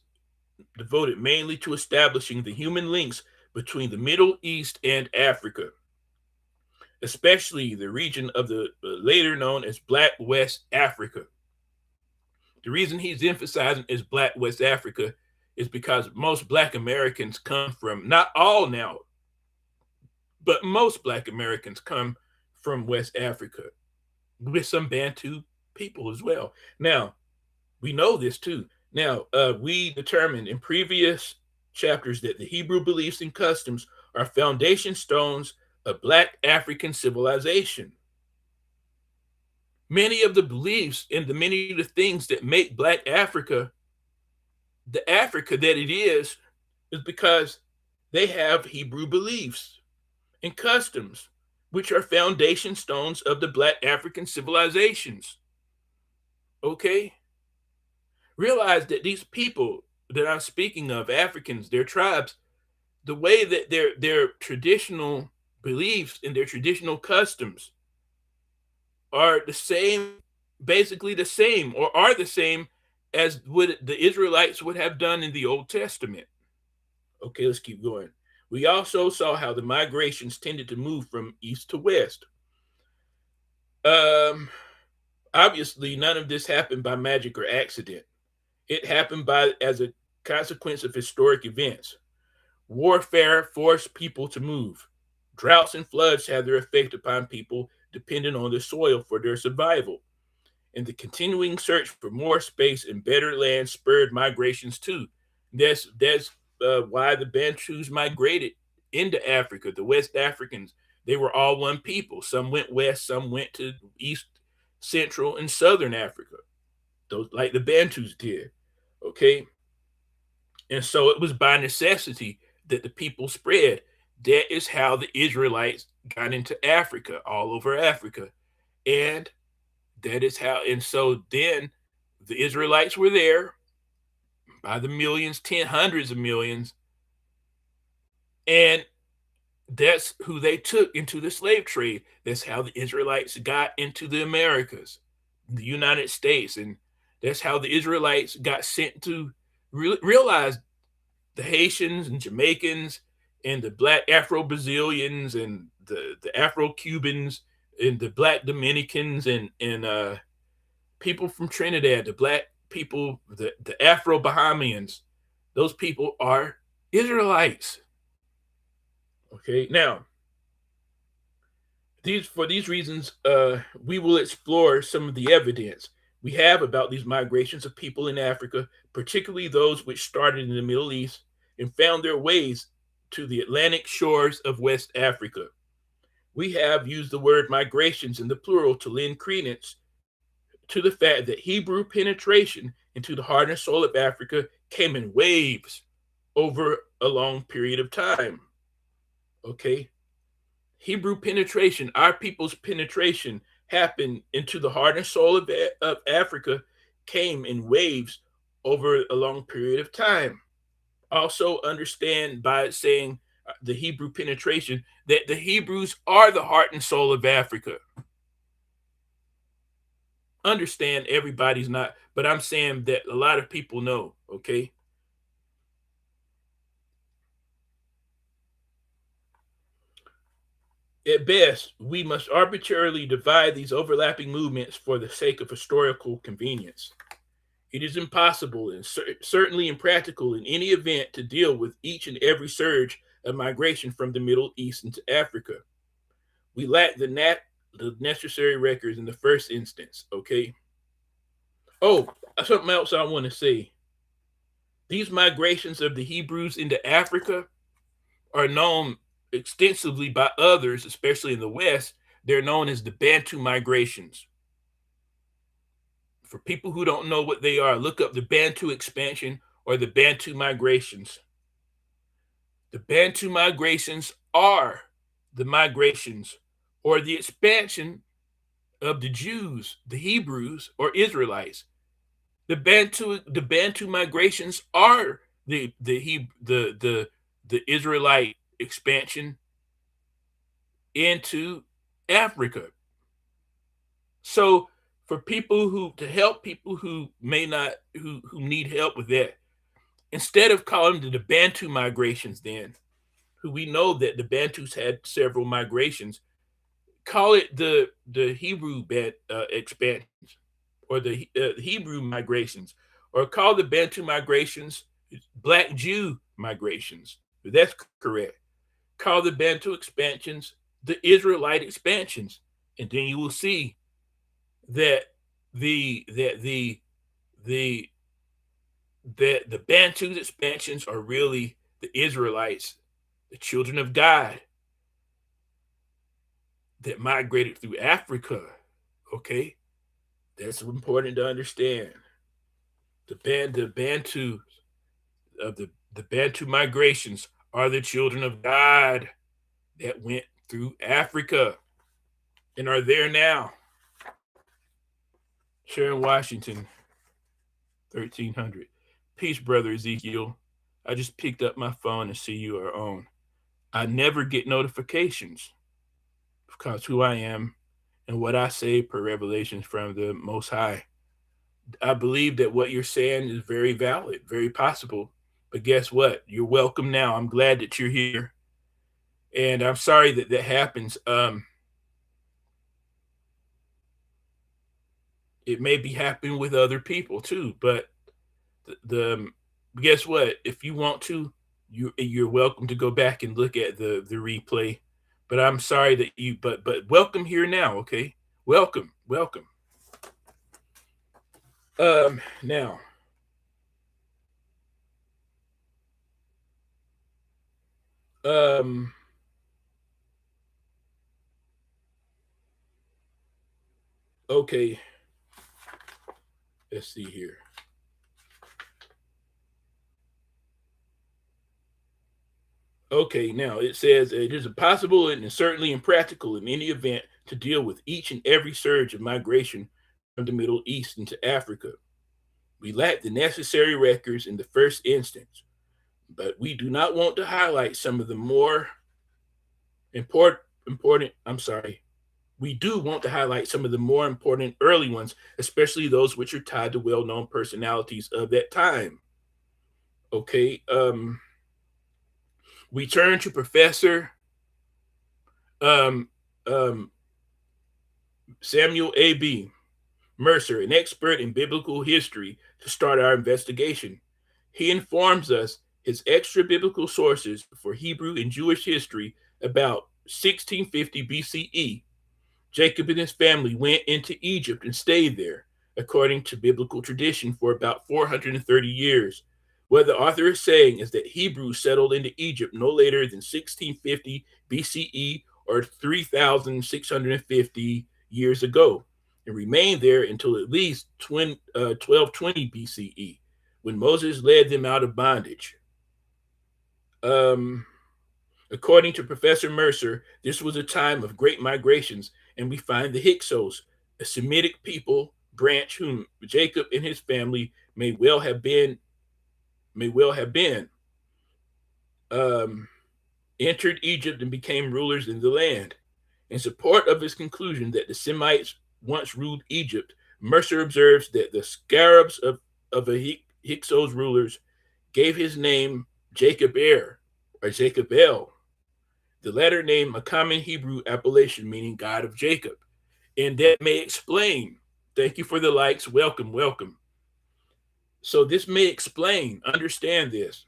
Speaker 1: devoted mainly to establishing the human links between the Middle East and Africa, especially the region of the later known as Black West Africa. The reason he's emphasizing is Black West Africa is because most Black Americans come from, not all now, but most Black Americans come from West Africa with some Bantu people as well. Now, we know this too. Now, we determined in previous chapters that the Hebrew beliefs and customs are foundation stones of Black African civilization. Many of the beliefs and many of the things that make Black Africa the Africa that it is because they have Hebrew beliefs and customs, which are foundation stones of the Black African civilizations. Okay? Realize that these people that I'm speaking of, Africans, their tribes, the way that their traditional beliefs and their traditional customs are the same, basically the same, or are the same as what the Israelites would have done in the Old Testament. Okay, let's keep going. We also saw how the migrations tended to move from east to west. Obviously, none of this happened by magic or accident. It happened as a consequence of historic events. Warfare forced people to move. Droughts and floods had their effect upon people depending on the soil for their survival. And the continuing search for more space and better land spurred migrations too. That's why the Bantus migrated into Africa. The West Africans, they were all one people. Some went west, some went to East, Central, and Southern Africa. Those like the Bantus did. Okay. And so it was by necessity that the people spread. That is how the Israelites got into Africa, all over Africa. And that is how, and so then the Israelites were there by the millions, hundreds of millions. And that's who they took into the slave trade. That's how the Israelites got into the Americas, the United States. And that's how the Israelites got sent to realize the Haitians and Jamaicans and the Black Afro-Brazilians and the Afro-Cubans and the Black Dominicans and people from Trinidad, the Black people, the Afro-Bahamians, those people are Israelites. Okay, now, for these reasons, we will explore some of the evidence we have about these migrations of people in Africa, particularly those which started in the Middle East and found their ways to the Atlantic shores of West Africa. We have used the word migrations in the plural to lend credence to the fact that Hebrew penetration into the heart and soul of Africa came in waves over a long period of time. Okay? Hebrew penetration, our people's penetration, happened into the heart and soul of Africa, came in waves over a long period of time. Also understand by saying the Hebrew penetration that the Hebrews are the heart and soul of Africa. Understand everybody's not, but I'm saying that a lot of people know, okay? At best, we must arbitrarily divide these overlapping movements for the sake of historical convenience. It is impossible and certainly impractical in any event to deal with each and every surge of migration from the Middle East into Africa. We lack the necessary records in the first instance, okay? Oh, something else I want to say. These migrations of the Hebrews into Africa are known extensively by others, especially in the West. They're known as the Bantu migrations. For people who don't know what they are, look up the Bantu expansion or the Bantu migrations. The Bantu migrations are the migrations or the expansion of the Jews, the Hebrews, or Israelites. The Bantu migrations are the Israelite expansion into Africa. So for people to help people who may not who need help with that, instead of calling them the Bantu migrations, then who we know that the Bantus had several migrations, call it the Hebrew expansions, or the Hebrew migrations, or call the Bantu migrations Black Jew migrations. That's correct. Call the Bantu expansions the Israelite expansions, and then you will see that the the Bantu expansions are really the Israelites, the children of God that migrated through Africa. Okay, that's important to understand. The Bantu of the Bantu migrations are the children of God that went through Africa and are there now. Sharon Washington, 1300. Peace, brother Ezekiel. I just picked up my phone and see you are on. I never get notifications because who I am and what I say per revelations from the Most High. I believe that what you're saying is very valid, very possible. But guess what? You're welcome now. I'm glad that you're here. And I'm sorry that that happens. It may be happening with other people too, but the guess what? If you want to, you're welcome to go back and look at the replay. But I'm sorry that you but welcome here now, okay? Welcome, welcome. Now okay, let's see here. Okay, now it says it is impossible and certainly impractical in any event to deal with each and every surge of migration from the Middle East into Africa. We lack the necessary records in the first instance, but we do not want to highlight some of the more important. I'm sorry. We do want to highlight some of the more important early ones, especially those which are tied to well-known personalities of that time. Okay. We turn to Professor um, um, Samuel A.B. Mercer, an expert in biblical history, to start our investigation. He informs us his extra biblical sources for Hebrew and Jewish history about 1650 BCE. Jacob and his family went into Egypt and stayed there, according to biblical tradition, for about 430 years. What the author is saying is that Hebrews settled into Egypt no later than 1650 BCE, or 3,650 years ago, and remained there until at least 1220 BCE, when Moses led them out of bondage. According to Professor Mercer, this was a time of great migrations, and we find the Hyksos, a Semitic people branch whom Jacob and his family may well have been, entered Egypt and became rulers in the land. In support of his conclusion that the Semites once ruled Egypt, Mercer observes that the scarabs of the Hyksos rulers gave his name Jacob Er, or Jacob El, the latter name a common Hebrew appellation meaning God of Jacob. And that may explain, thank you for the likes, welcome, welcome. So this may explain, understand this,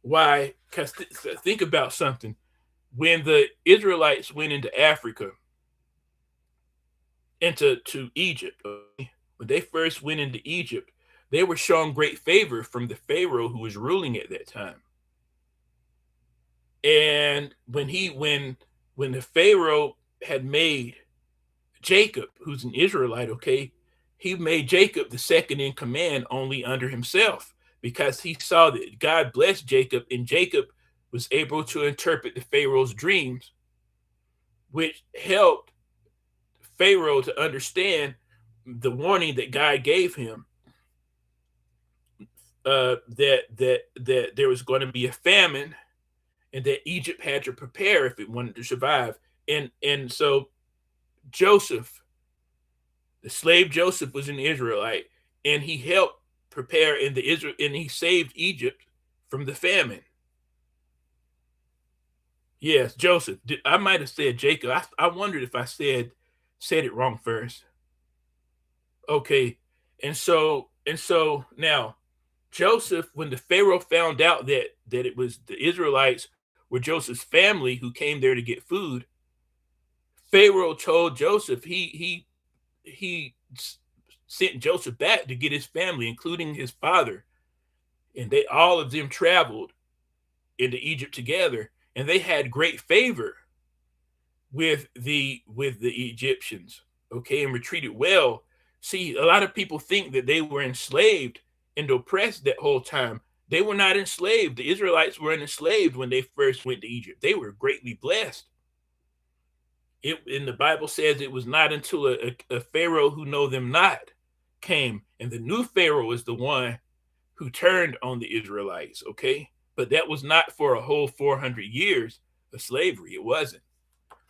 Speaker 1: why, because think about something. When the Israelites went into Africa, into Egypt, when they first went into Egypt, they were shown great favor from the Pharaoh who was ruling at that time. And when the Pharaoh had made Jacob, who's an Israelite, okay, he made Jacob the second in command only under himself, because he saw that God blessed Jacob, and Jacob was able to interpret the Pharaoh's dreams, which helped Pharaoh to understand the warning that God gave him, that there was going to be a famine, and that Egypt had to prepare if it wanted to survive. And so Joseph, the slave Joseph, was an Israelite, and he helped prepare in the Israel, and he saved Egypt from the famine. Yes, Joseph. I might have said Jacob. I wondered if I said it wrong first. Okay, and so now Joseph, when the Pharaoh found out that it was the Israelites were Joseph's family who came there to get food, Pharaoh told Joseph he sent Joseph back to get his family, including his father, and they all of them traveled into Egypt together, and they had great favor with the Egyptians, okay, and were treated well. See, a lot of people think that they were enslaved and oppressed that whole time. They were not enslaved. The Israelites weren't enslaved when they first went to Egypt. They were greatly blessed. In the Bible says it was not until a Pharaoh who know them not came, and the new Pharaoh is the one who turned on the Israelites, okay? But that was not for a whole 400 years of slavery. It wasn't.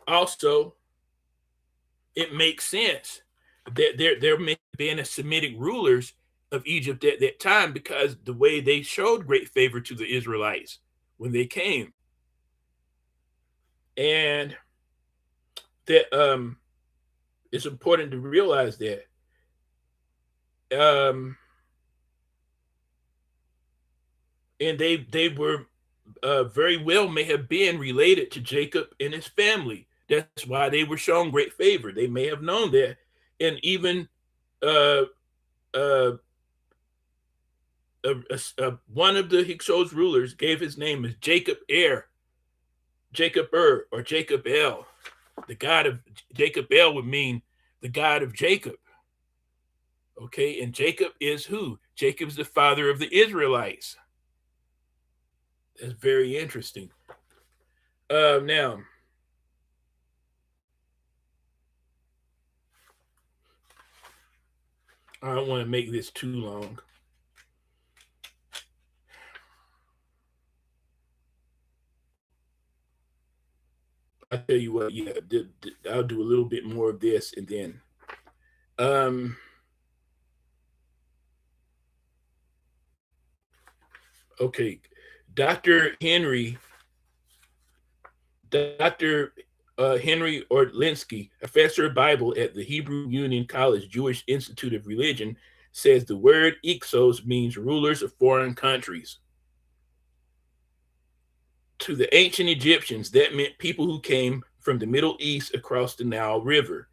Speaker 1: Also, it makes sense that there may have been a Semitic rulers of Egypt at that time, because the way they showed great favor to the Israelites when they came. And that it's important to realize that. And they were very well may have been related to Jacob and his family. That's why they were shown great favor. They may have known that. And even uh, uh, one of the Hyksos rulers gave his name as Jacob or Jacob El. The God of Jacob El would mean the God of Jacob. Okay, and Jacob is who? Jacob's the father of the Israelites. That's very interesting. Now, I don't want to make this too long. I tell you what, yeah, I'll do a little bit more of this, and then, okay, Dr. Henry, Dr. Henry Orlinsky, professor of Bible at the Hebrew Union College Jewish Institute of Religion, says the word Ixos means rulers of foreign countries. To the ancient Egyptians, that meant people who came from the Middle East across the Nile River.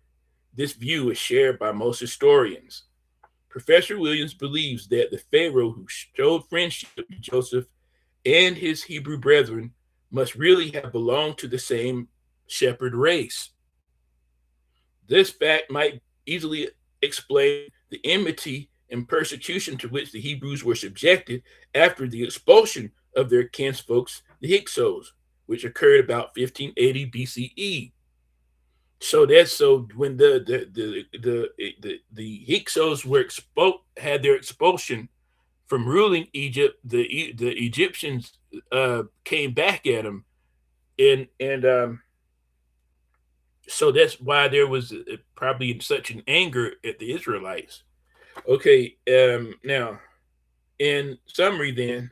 Speaker 1: This view is shared by most historians. Professor Williams believes that the Pharaoh who showed friendship to Joseph and his Hebrew brethren must really have belonged to the same shepherd race. This fact might easily explain the enmity and persecution to which the Hebrews were subjected after the expulsion of their kinsfolks, the Hyksos, which occurred about 1580 BCE. So when the Hyksos were had their expulsion from ruling Egypt, the Egyptians came back at them, and so that's why there was probably such an anger at the Israelites. Okay, now in summary, then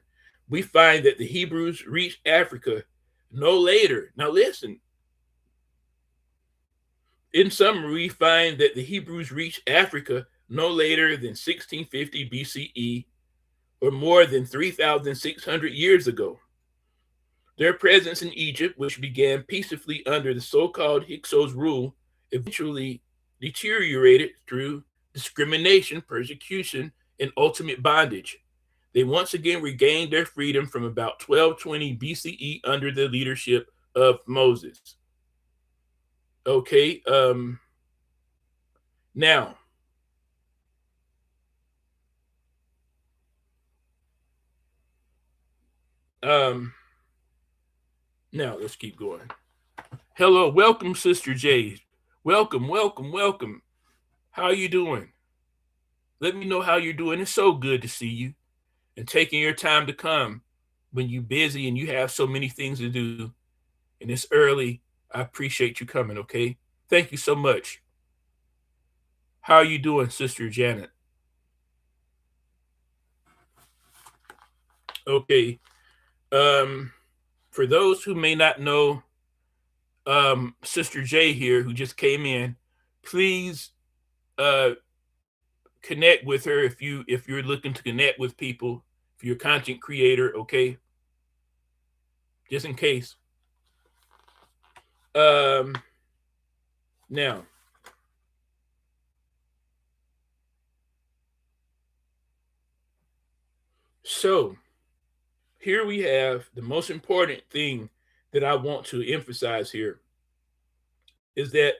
Speaker 1: we find that the Hebrews reached Africa no later. Now listen. In summary, we find that the Hebrews reached Africa no later than 1650 BCE, or more than 3,600 years ago. Their presence in Egypt, which began peacefully under the so-called Hyksos rule, eventually deteriorated through discrimination, persecution, and ultimate bondage. They once again regained their freedom from about 1220 BCE under the leadership of Moses. Okay, now, now let's keep going. Hello, welcome, Sister J. Welcome, welcome, welcome. How are you doing? Let me know how you're doing. It's so good to see you and taking your time to come when you're busy and you have so many things to do and it's early. I appreciate you coming, okay? Thank you so much. How are you doing, Sister Janet? Okay. Um, for those who may not know, Sister J here, who just came in, please uh connect with her if you're looking to connect with people, if you're a content creator, okay? Just in case. Um Now, so here we have the most important thing that I want to emphasize here is that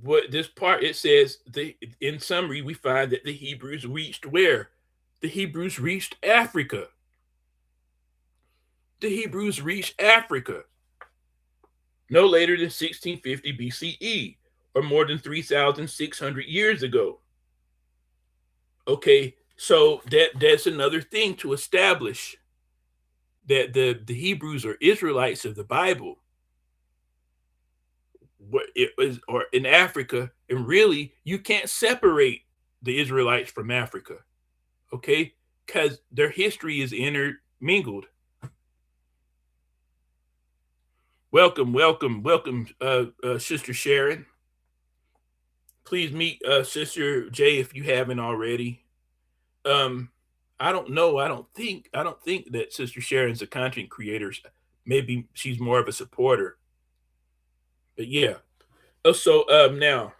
Speaker 1: what this part it says the in summary we find that the Hebrews reached where? The Hebrews reached Africa. The Hebrews reached Africa no later than 1650 BCE, or more than 3,600 years ago. Okay, so that's another thing to establish that the Hebrews are Israelites of the Bible. What it was, or in Africa, and really you can't separate the Israelites from Africa, okay? Because their history is intermingled. Welcome, welcome, welcome, Sister Sharon. Please meet Sister Jay if you haven't already. Um, I don't know. I don't think that Sister Sharon's a content creator. Maybe she's more of a supporter. But yeah. Oh, so now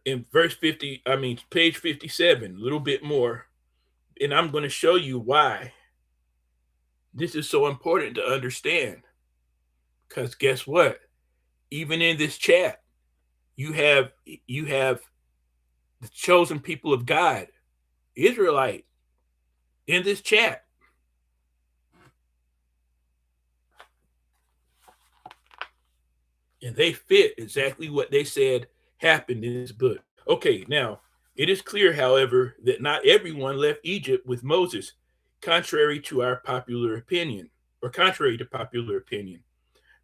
Speaker 1: in verse 50, I mean page 57, a little bit more, and I'm going to show you why this is so important to understand. Because guess what? Even in this chat, you have you have the chosen people of God, Israelite, in this chat. And they fit exactly what they said happened in this book. Okay, now it is clear, however, that not everyone left Egypt with Moses, contrary to our popular opinion, or contrary to popular opinion.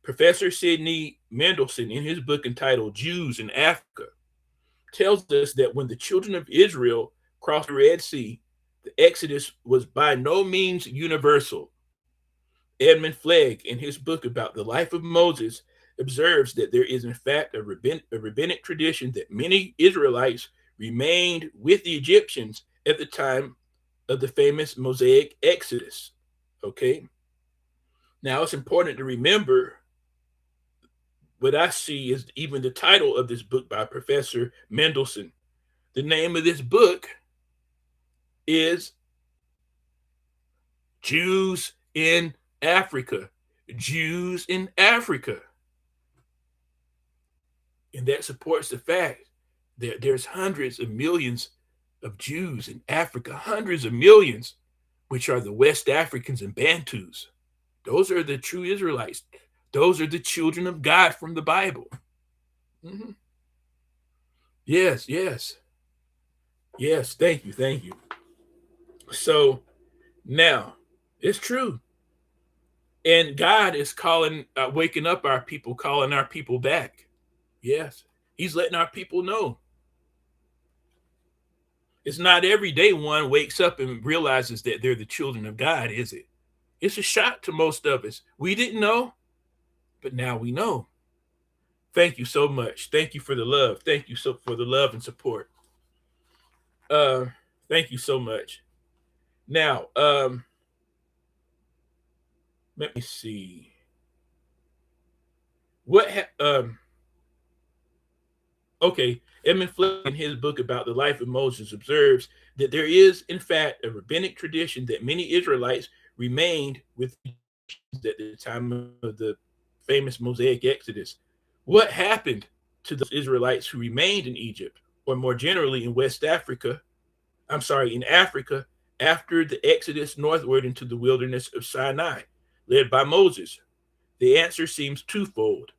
Speaker 1: Professor Sidney Mendelson, in his book entitled Jews in Africa, tells us that when the children of Israel crossed the Red Sea, the Exodus was by no means universal. Edmund Flegg, in his book about the life of Moses, observes that there is, in fact, a rabbinic tradition that many Israelites remained with the Egyptians at the time of the famous Mosaic Exodus. Okay? Now, it's important to remember what I see is even the title of this book by Professor Mendelson. The name of this book is Jews in Africa. Jews in Africa. And that supports the fact that there's hundreds of millions of Jews in Africa, hundreds of millions, which are the West Africans and Bantus. Those are the true Israelites. Those are the children of God from the Bible. Mhm. Yes, yes, yes. Thank you, thank you. So now it's true. And God is calling, waking up our people, calling our people back. Yes, He's letting our people know. It's not every day one wakes up and realizes that they're the children of God, is it? It's a shock to most of us. We didn't know, but now we know. Thank you so much. Thank you for the love. Thank you so for the love and support. Uh, thank you so much. Now, let me see. What okay, Edmund Fleck, in his book about the life of Moses, observes that there is, in fact, a rabbinic tradition that many Israelites remained with at the time of the famous Mosaic Exodus. What happened to those Israelites who remained in Egypt, or more generally in West Africa? I'm sorry, in Africa, after the Exodus northward into the wilderness of Sinai, led by Moses? The answer seems twofold.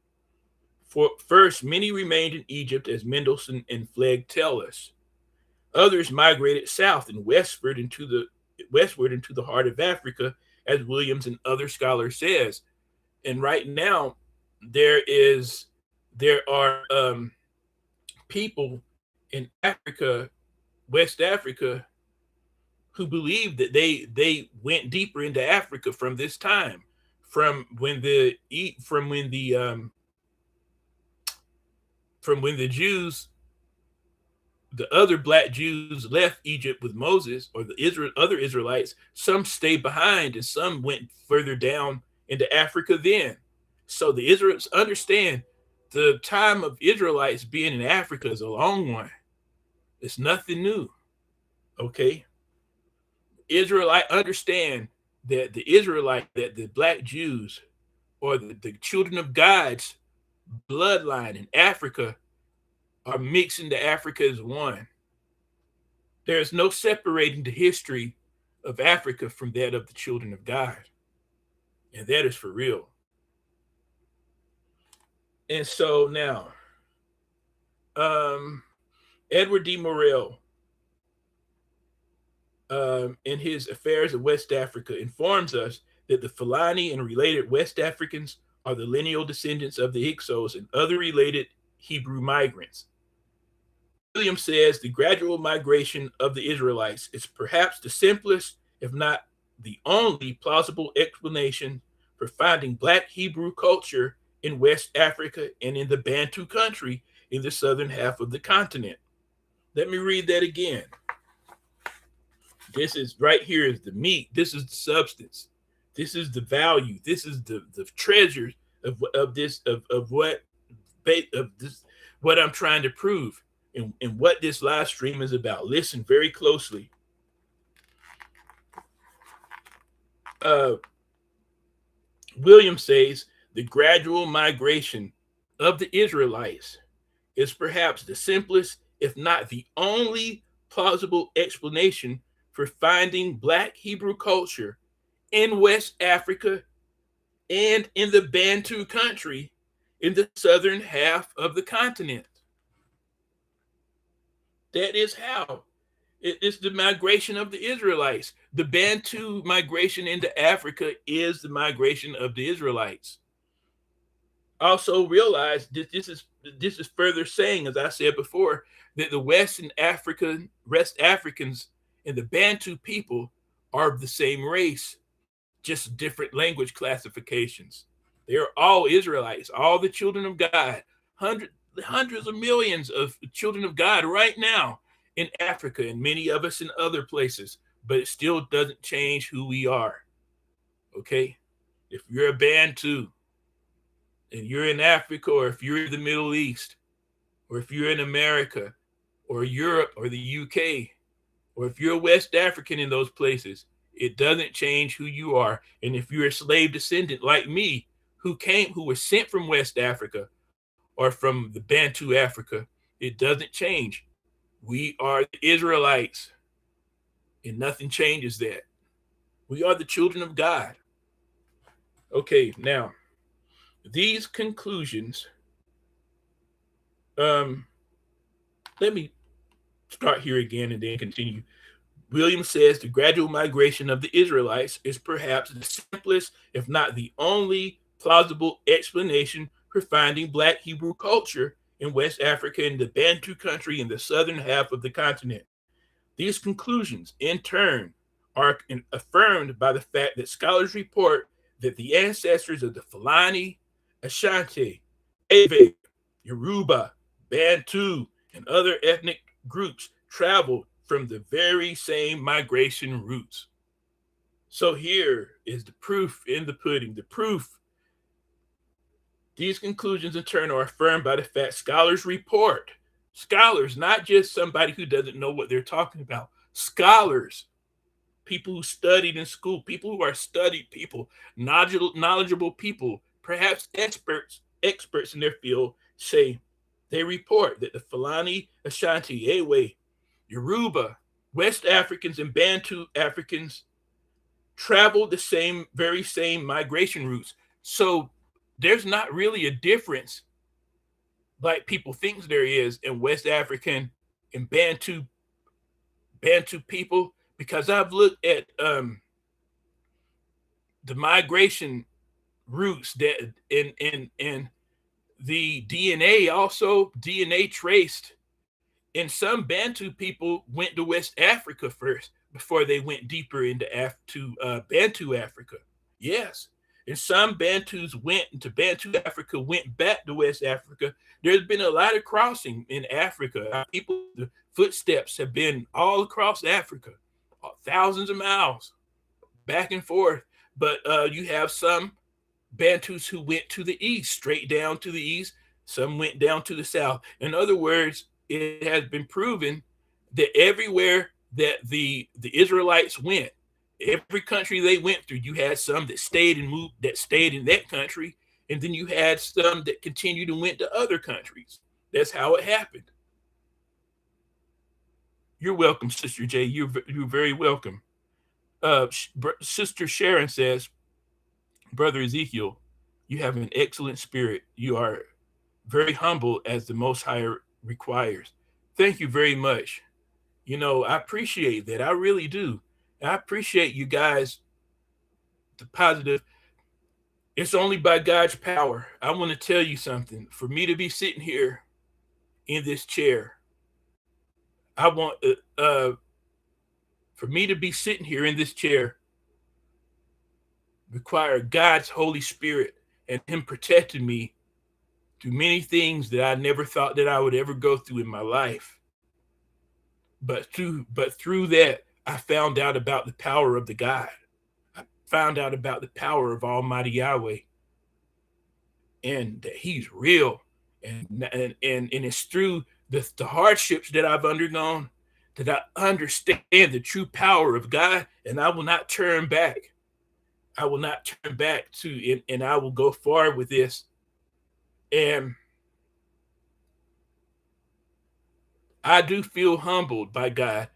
Speaker 1: For first, many remained in Egypt, as Mendelssohn and Flegg tell us. Others migrated south and westward into the heart of Africa, as Williams and other scholars says. And right now, there are people in Africa, West Africa, who believe that they went deeper into Africa from this time, from when the from when the Jews, the other black Jews, left Egypt with Moses, or the other Israelites. Some stayed behind and some went further down into Africa then. So the Israelites understand the time of Israelites being in Africa is a long one. It's nothing new. Okay. Israelite understand that the black Jews, or the children of God's bloodline in Africa, are mixed into Africa as one. There is no separating the history of Africa from that of the children of God. And that is for real. And so now, Edward D. Morrell, in his Affairs of West Africa, informs us that the Fulani and related West Africans are the lineal descendants of the Hyksos and other related Hebrew migrants. Williams says the gradual migration of the Israelites is perhaps the simplest, if not the only plausible explanation for finding Black Hebrew culture in West Africa and in the Bantu country in the southern half of the continent. Let me read that again. This is right here is the meat. This is the substance. This is the value. This is the treasure of what I'm trying to prove, and what this live stream is about. Listen very closely. Williams says the gradual migration of the Israelites is perhaps the simplest, if not the only plausible explanation for finding Black Hebrew culture in West Africa and in the Bantu country in the southern half of the continent. That is how. It is the migration of the Israelites. The Bantu migration into Africa is the migration of the Israelites. Also realize that this is further saying, as I said before, that the West Africans and the Bantu people are the same race, just different language classifications. They are all Israelites, all the children of God, hundreds of millions of children of God right now in Africa, and many of us in other places, but it still doesn't change who we are. Okay? If you're a Bantu and you're in Africa, or if you're in the Middle East, or if you're in America or Europe or the UK, or if you're a West African in those places, it doesn't change who you are. And if you're a slave descendant like me, who was sent from West Africa or from the Bantu Africa, it doesn't change. We are the Israelites, and nothing changes that. We are the children of God. Okay, now, these conclusions, let me start here again and then continue. Williams says the gradual migration of the Israelites is perhaps the simplest, if not the only plausible explanation for finding Black Hebrew culture in West Africa and the Bantu country in the southern half of the continent. These conclusions, in turn, are affirmed by the fact that scholars report that the ancestors of the Fulani, Ashanti, Ewe, Yoruba, Bantu, and other ethnic groups traveled from the very same migration routes. So here is the proof in the pudding. The proof. These conclusions, in turn, are affirmed by the fact scholars report. Scholars, not just somebody who doesn't know what they're talking about. Scholars, people who studied in school, people who are studied people, knowledgeable people, perhaps experts in their field, say they report that the Fulani, Ashanti, Ewe, Yoruba, West Africans, and Bantu Africans traveled the very same migration routes. So there's not really a difference black people thinks there is in West African and Bantu people, because I've looked at the migration routes that in the DNA, also DNA traced, and some Bantu people went to West Africa first before they went deeper into Bantu Africa. Yes. And some Bantus went into Bantu Africa, went back to West Africa. There's been a lot of crossing in Africa. People, the footsteps have been all across Africa, thousands of miles back and forth. But you have some Bantus who went to the east, straight down to the east. Some went down to the south. In other words, it has been proven that everywhere that the Israelites went, every country they went through, you had some that stayed and moved, that stayed in that country, and then you had some that continued and went to other countries. That's how it happened. You're welcome, Sister J. You're very welcome. Sister Sharon says, Brother Ezekiel, you have an excellent spirit. You are very humble as the Most High requires. Thank you very much. You know, I appreciate that. I really do. I appreciate you guys, the positive. It's only by God's power. I want to tell you something. For me to be sitting here in this chair, I want for me to be sitting here in this chair require God's Holy Spirit and Him protecting me through many things that I never thought that I would ever go through in my life. But through that, I found out about the power of the God. I found out about the power of Almighty Yahweh, and that He's real. And it's through the hardships that I've undergone that I understand the true power of God, and I will not turn back. I will not turn back to, and I will go forward with this. And I do feel humbled by God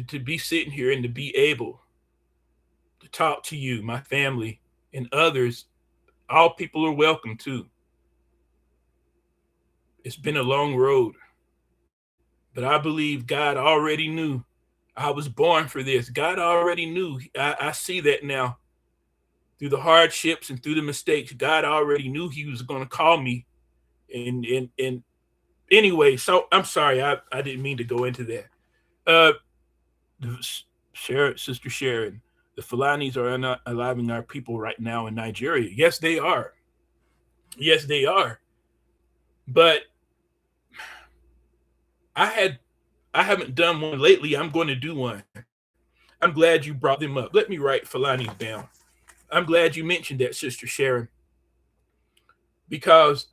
Speaker 1: to be sitting here and to be able to talk to you, my family, and others. All people are welcome too. It's been a long road, but I believe God already knew I was born for this. God already knew. I see that now through the hardships and through the mistakes. God already knew He was going to call me. And anyway, so I'm sorry, I didn't mean to go into that. Sister Sharon, the Fulanis are not allowing our people right now in Nigeria. Yes, they are. Yes, they are. But I haven't done one lately. I'm going to do one. I'm glad you brought them up. Let me write Fulanis down. I'm glad you mentioned that, Sister Sharon, because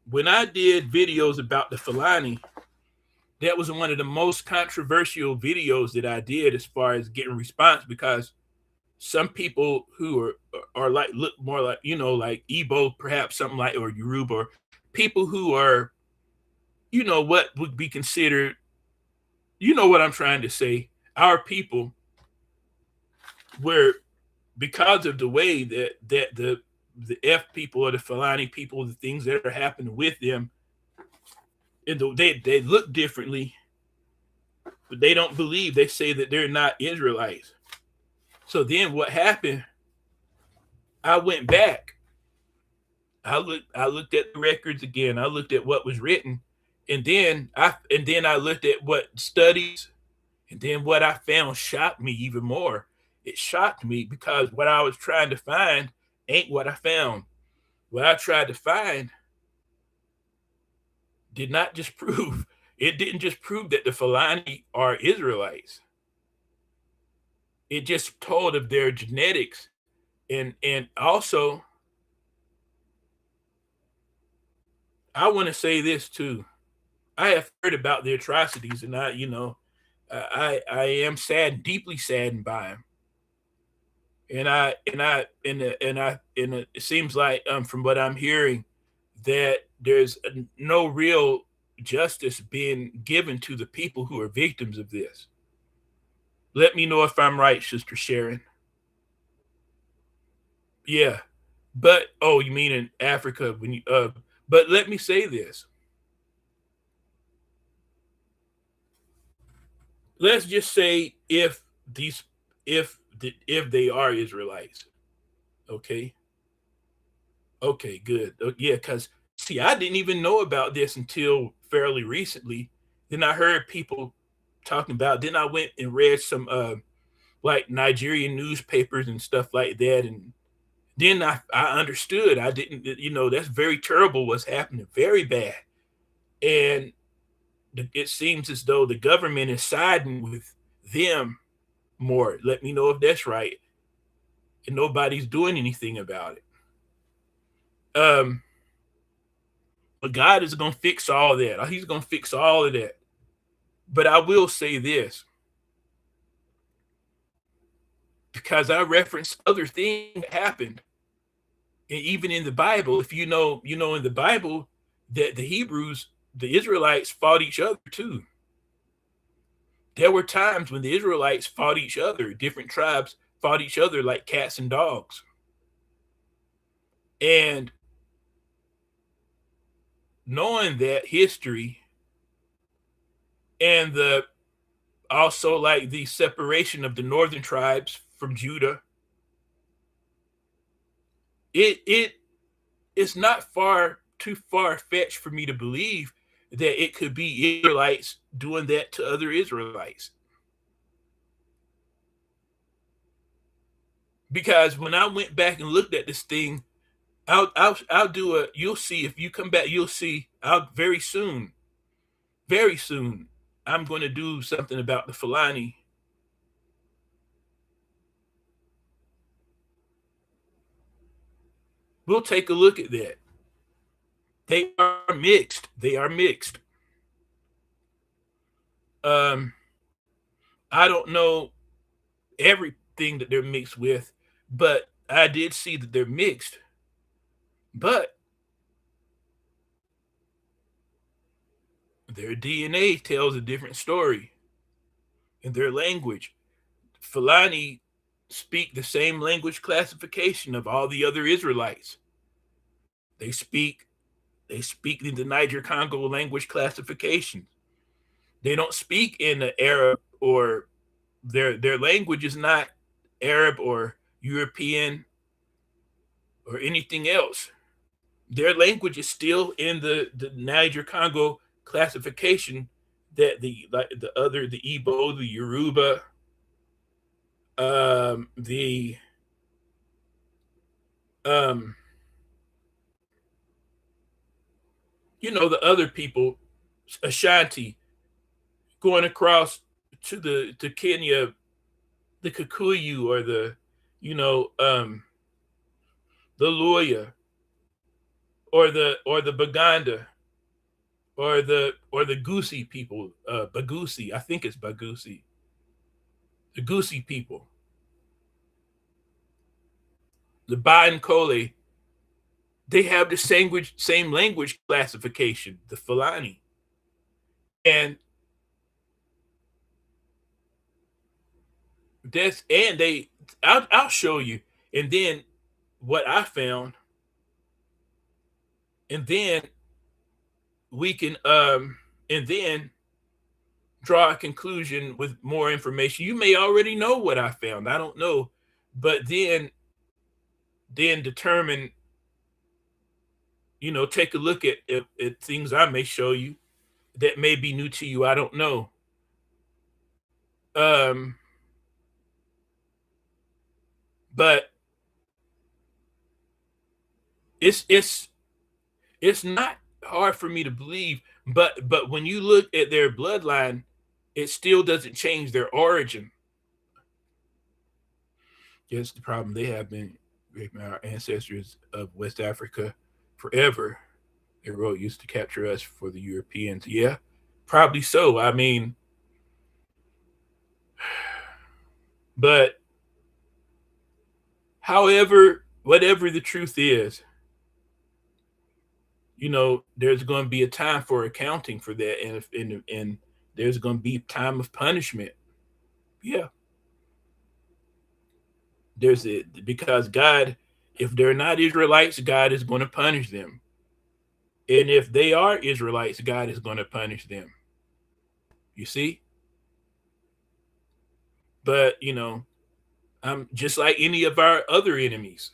Speaker 1: when I did videos about the Fulani, that was one of the most controversial videos that I did as far as getting response, because some people who are like, look more like, you know, like Igbo, perhaps something like, or Yoruba, or people who are, you know, what would be considered, you know what I'm trying to say, our people were, because of the way that the F people or the Fulani people, the things that are happening with them, and they look differently, but they don't believe. They say that they're not Israelites. So then what happened? I went back. I looked at the records again. I looked at what was written, and then I looked at what studies, and then what I found shocked me even more. It shocked me because what I was trying to find ain't what I found. What I tried to find did not just prove, it didn't just prove that the Fulani are Israelites. It just told of their genetics, and also I want to say this too. I have heard about the atrocities, and I am sad, deeply saddened by them. And it seems like from what I'm hearing that there's no real justice being given to the people who are victims of this. Let me know if I'm right, Sister Sharon. Yeah, but oh, you mean in Africa when you But let me say this. Let's just say these if they are Israelites, okay? Okay, good. Yeah, because see, I didn't even know about this until fairly recently. Then I heard people talking about. Then I went and read some like Nigerian newspapers and stuff like that, and then I understood. I didn't, that's very terrible. What's happening? Very bad, and it seems as though the government is siding with them more. Let me know if that's right, and nobody's doing anything about it. But God is going to fix all that. He's going to fix all of that. But I will say this, because I referenced other things that happened, and even in the Bible. If in the Bible that the Israelites fought each other too. There were times when the Israelites fought each other. Different tribes fought each other like cats and dogs. And knowing that history and the also like the separation of the northern tribes from Judah, it's not too far fetched for me to believe that it could be Israelites doing that to other Israelites. Because when I went back and looked at this thing, I'll do you'll see if you come back, you'll see I'll very soon, I'm going to do something about the Fulani. We'll take a look at that. They are mixed. They are mixed. I don't know everything that they're mixed with, but I did see that they're mixed. But their DNA tells a different story in their language. Fulani speak the same language classification of all the other Israelites. They speak in the Niger Congo language classification. They don't speak in the Arab, or their language is not Arab or European or anything else. Their language is still in the Niger Congo classification that the Igbo, the Yoruba, the the other people, Ashanti, going across to Kenya, the Kikuyu, or the Luya, or the Baganda, or the Gusi people, Bagusi, I think it's Bagusi, the Gusi people, the Bankole, they have the same language classification, the Fulani. And I'll show you. And then what I found, and then we can and then draw a conclusion with more information. You may already know what I found. I don't know. But then determine, take a look at things I may show you that may be new to you. I don't know. But it's not hard for me to believe, but when you look at their bloodline, it still doesn't change their origin. Yes, the problem, they have been our ancestors of West Africa forever. They wrote used to capture us for the Europeans. Yeah, probably so. I mean, but however, whatever the truth is, there's going to be a time for accounting for that, and there's going to be time of punishment. Yeah, there's it, because God, if they're not Israelites, God is going to punish them. And if they are Israelites, God is going to punish them. You see? But, I'm just like any of our other enemies.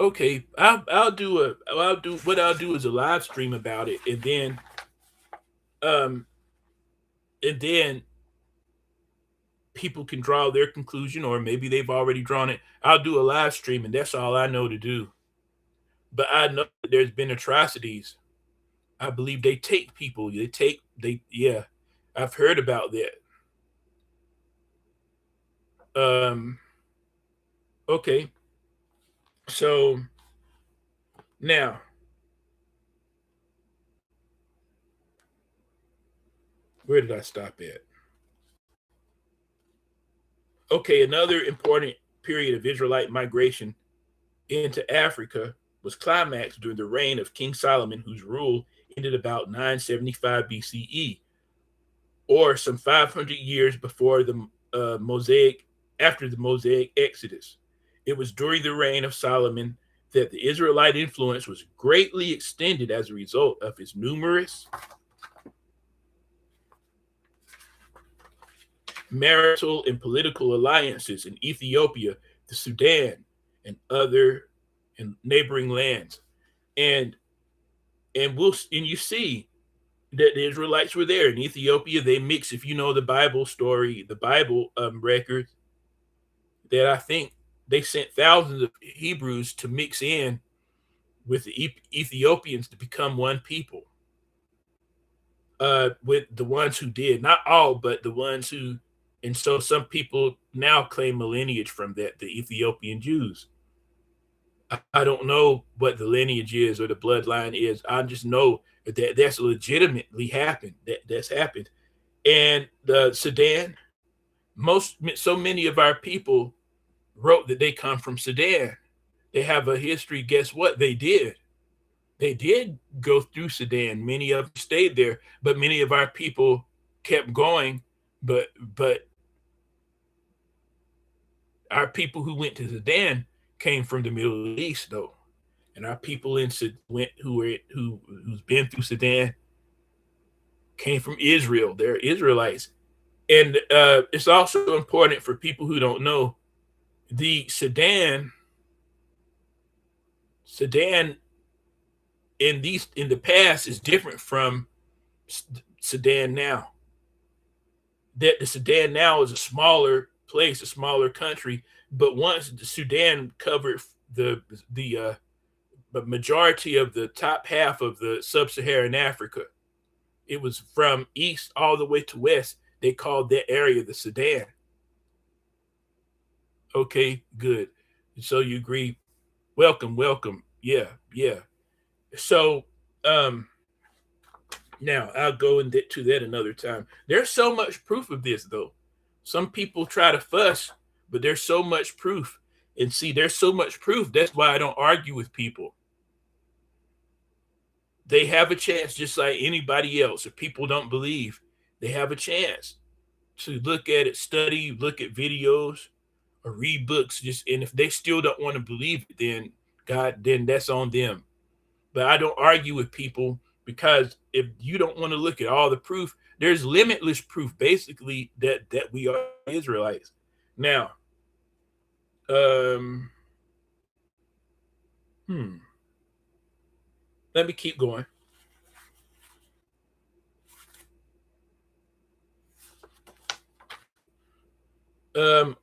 Speaker 1: Okay, I'll do what I'll do is a live stream about it, um and then people can draw their conclusion, or maybe they've already drawn it. I'll do a live stream, and that's all I know to do. But I know that there's been atrocities. I believe they take people. Yeah. I've heard about that. Um. Okay. So now, where did I stop at? Okay, another important period of Israelite migration into Africa was climaxed during the reign of King Solomon, whose rule ended about 975 BCE, or some 500 years before the Mosaic, after the Mosaic Exodus. It was during the reign of Solomon that the Israelite influence was greatly extended as a result of his numerous marital and political alliances in Ethiopia, the Sudan, and other and neighboring lands. And you see that the Israelites were there in Ethiopia. They mix, if you know the Bible story, the Bible records, that I think they sent thousands of Hebrews to mix in with the Ethiopians to become one people. With the ones who did, not all, but the ones who, and so some people now claim a lineage from that, the Ethiopian Jews. I don't know what the lineage is or the bloodline is. I just know that that's legitimately happened. That's happened. And the Sudan, so many of our people wrote that they come from Sudan. They have a history. Guess what? They did. They did go through Sudan. Many of them stayed there, but many of our people kept going. But our people who went to Sudan came from the Middle East, though, and our people who's been through Sudan came from Israel. They're Israelites, and it's also important for people who don't know the Sudan in the past is different from Sudan now. That the Sudan now is a smaller place, a smaller country, but once the Sudan covered the majority of the top half of the sub-Saharan Africa, it was from east all the way to west. They called that area the Sudan. Okay, good. So you agree? Welcome, welcome. Yeah, yeah. So, now I'll go into that another time. There's so much proof of this, though. Some people try to fuss, but there's so much proof. And see, there's so much proof. That's why I don't argue with people. They have a chance just like anybody else. If people don't believe, they have a chance to look at it, study, look at videos, or read books. And if they still don't want to believe it, then that's on them. But I don't argue with people, because if you don't want to look at all the proof, there's limitless proof, basically, that we are Israelites. Now, let me keep going.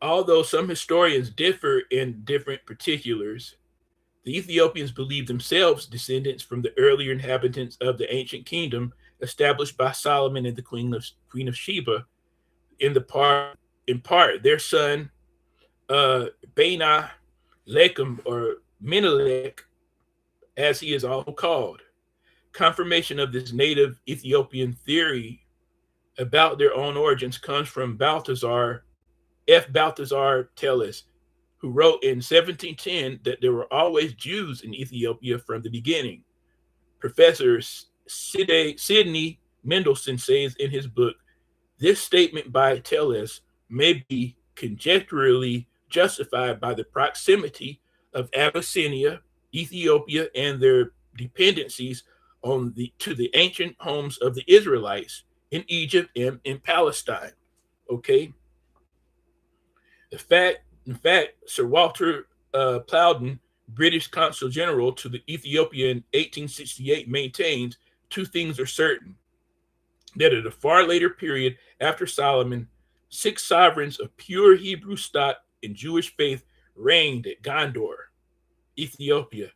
Speaker 1: Although some historians differ in different particulars, the Ethiopians believe themselves descendants from the earlier inhabitants of the ancient kingdom established by Solomon and the Queen of Sheba. In part, their son Bena Lechem, or Menelik, as he is also called. Confirmation of this native Ethiopian theory about their own origins comes from Balthazar Tellus, who wrote in 1710 that there were always Jews in Ethiopia from the beginning. Professor Sidney Mendelsohn says in his book, this statement by Tellus may be conjecturally justified by the proximity of Abyssinia, Ethiopia, and their dependencies to the ancient homes of the Israelites in Egypt and in Palestine. Okay. In fact, Sir Walter Plowden, British Consul General to the Ethiopia in 1868, maintains two things are certain: that at a far later period after Solomon, 6 sovereigns of pure Hebrew stock and Jewish faith reigned at Gondor, Ethiopia.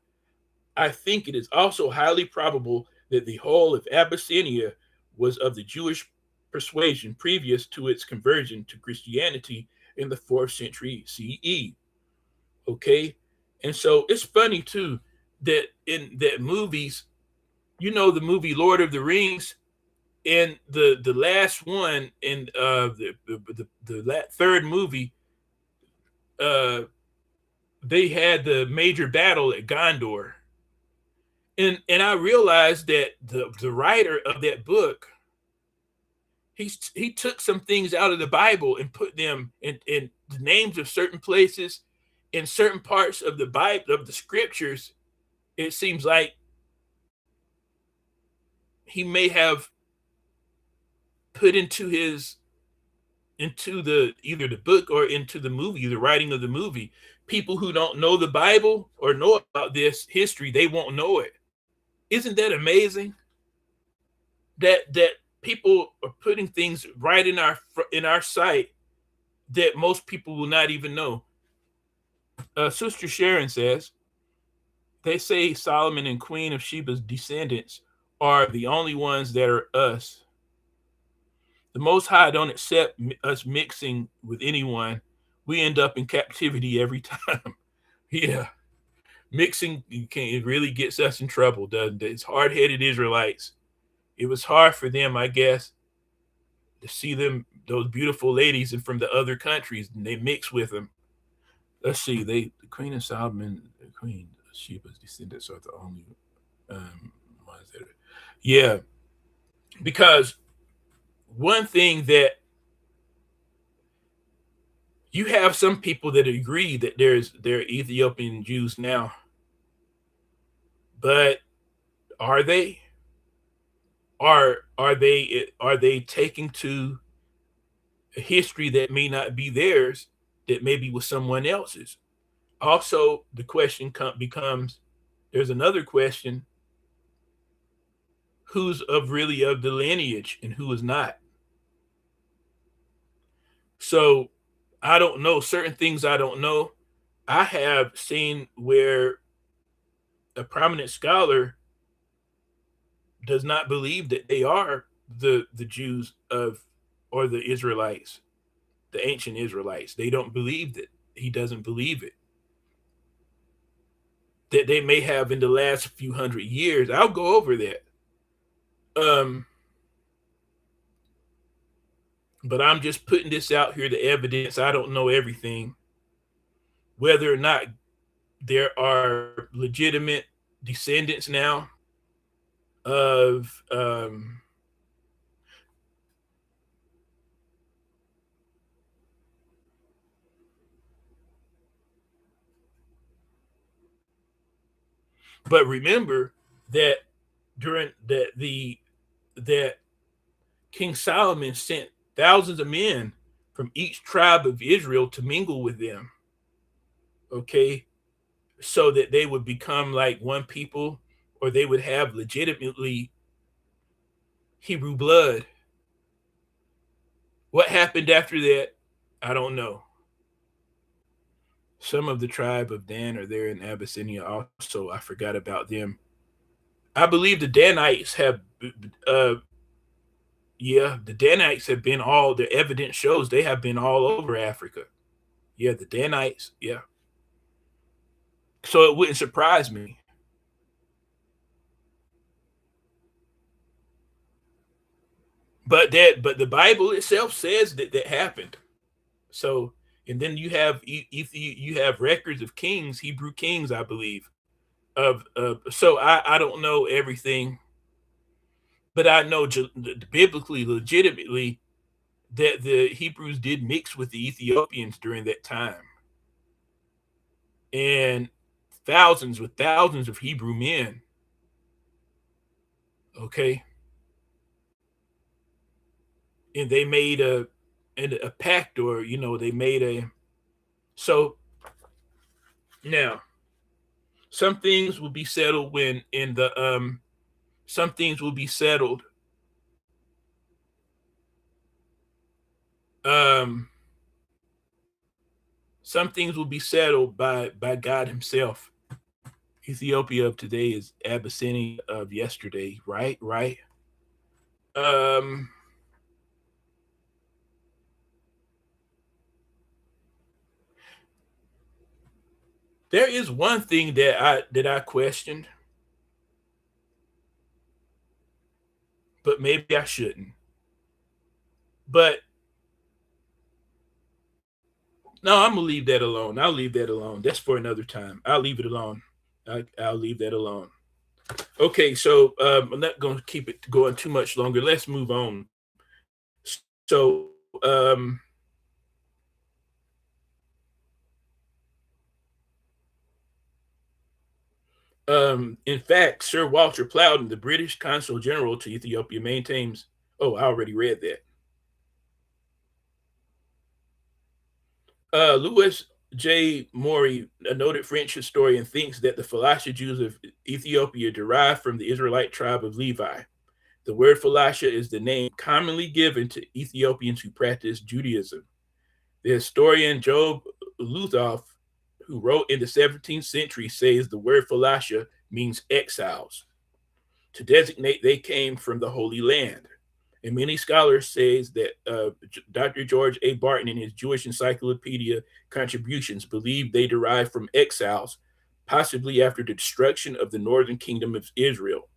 Speaker 1: I think it is also highly probable that the whole of Abyssinia was of the Jewish persuasion previous to its conversion to Christianity in the 4th century CE. Okay. And so it's funny too that in that movies, the movie Lord of the Rings, and the last one in the third movie, they had the major battle at Gondor. And I realized that the writer of that book, he took some things out of the Bible and put them in the names of certain places in certain parts of the Bible, of the scriptures. It seems like he may have put into the either the book or into the movie, the writing of the movie. People who don't know the Bible or know about this history, they won't know it. Isn't that amazing? That people are putting things right in our sight that most people will not even know. Sister Sharon says, they say Solomon and Queen of Sheba's descendants are the only ones that are us. The Most High don't accept us mixing with anyone. We end up in captivity every time. Yeah, mixing it really gets us in trouble, doesn't it? It's hard-headed Israelites. It was hard for them, I guess, to see those beautiful ladies and from the other countries, and they mix with them. Let's see, the Queen of Solomon, the Queen of Sheba's descendants are the only ones that are, yeah, because one thing that you have some people that agree that there are Ethiopian Jews now, but are they? Are they taking to a history that may not be theirs, that maybe was someone else's? Also, the question becomes, there's another question: who's really of the lineage and who is not? So I don't know. Certain things I don't know. I have seen where a prominent scholar does not believe that they are the Jews or the Israelites, the ancient Israelites. They don't believe that. He doesn't believe it. That they may have in the last few hundred years. I'll go over that. But I'm just putting this out here, the evidence. I don't know everything. Whether or not there are legitimate descendants now of but remember that during that King Solomon sent thousands of men from each tribe of Israel to mingle with them, okay, so that they would become like one people, or they would have legitimately Hebrew blood. What happened after that, I don't know. Some of the tribe of Dan are there in Abyssinia also. I forgot about them. I believe the Danites have, the Danites have been the evidence shows they have been all over Africa. Yeah, the Danites, yeah. So it wouldn't surprise me. But the Bible itself says that happened. So, and then you have records of kings, Hebrew kings, I believe. So I don't know everything, but I know biblically, legitimately, that the Hebrews did mix with the Ethiopians during that time. And thousands of Hebrew men. Okay. And they made a pact, or they made a so now some things will be settled when in the some things will be settled um some things will be settled by God himself. Ethiopia of today is Abyssinia of yesterday, right. um there is one thing that I questioned, but maybe I shouldn't. But no, I'm gonna leave that alone. I'll leave that alone. That's for another time. I'll leave it alone. I'll leave that alone. Okay, so I'm not going to keep it going too much longer. Let's move on. So, in fact, Sir Walter Plowden, the British Consul General to Ethiopia, maintains. Oh, I already read that. Louis J. Maury, a noted French historian, thinks that the Falasha Jews of Ethiopia derived from the Israelite tribe of Levi. The word Falasha is the name commonly given to Ethiopians who practice Judaism. The historian Job Luthoff, who wrote in the 17th century, says the word Falasha means exiles, to designate they came from the Holy Land. And many scholars say that Dr. George A. Barton, in his Jewish Encyclopedia contributions, believe they derived from exiles, possibly after the destruction of the northern kingdom of Israel,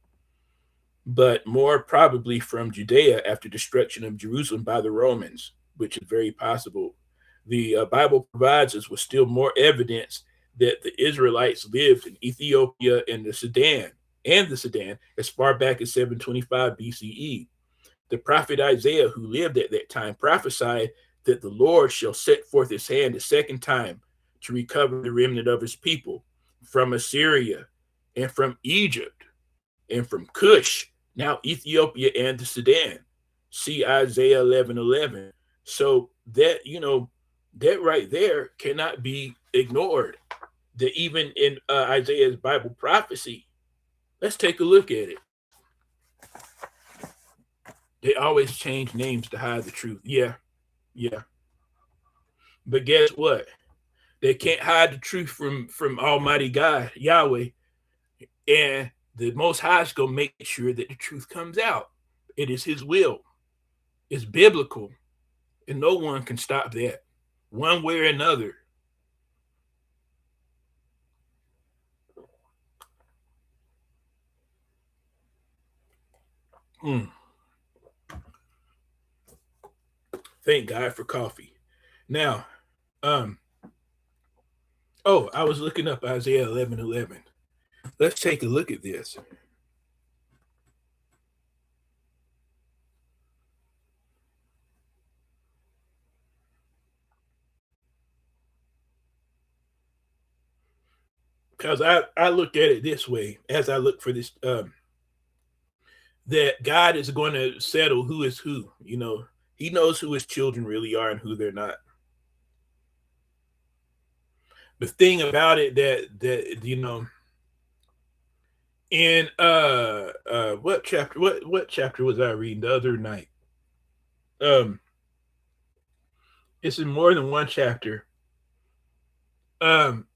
Speaker 1: but more probably from Judea after destruction of Jerusalem by the Romans, which is very possible. The Bible provides us with still more evidence that the Israelites lived in Ethiopia and the Sudan as far back as 725 BCE. The prophet Isaiah, who lived at that time, prophesied that the Lord shall set forth his hand a second time to recover the remnant of his people from Assyria and from Egypt and from Cush, now Ethiopia and the Sudan. See Isaiah 11:11. So that right there cannot be ignored. That even in Isaiah's Bible prophecy, let's take a look at it. They always change names to hide the truth. Yeah, yeah. But guess what? They can't hide the truth from Almighty God, Yahweh, and the Most High is gonna make sure that the truth comes out. It is His will. It's biblical, and no one can stop that, one way or another. Mm. Thank God for coffee. Now, um, oh, I was looking up Isaiah 11:11. Let's take a look at this. Because I look at it this way as I look for this, that God is going to settle who is who. He knows who his children really are and who they're not. The thing about it that in what chapter what chapter was I reading the other night? Um, it's in more than one chapter. Um,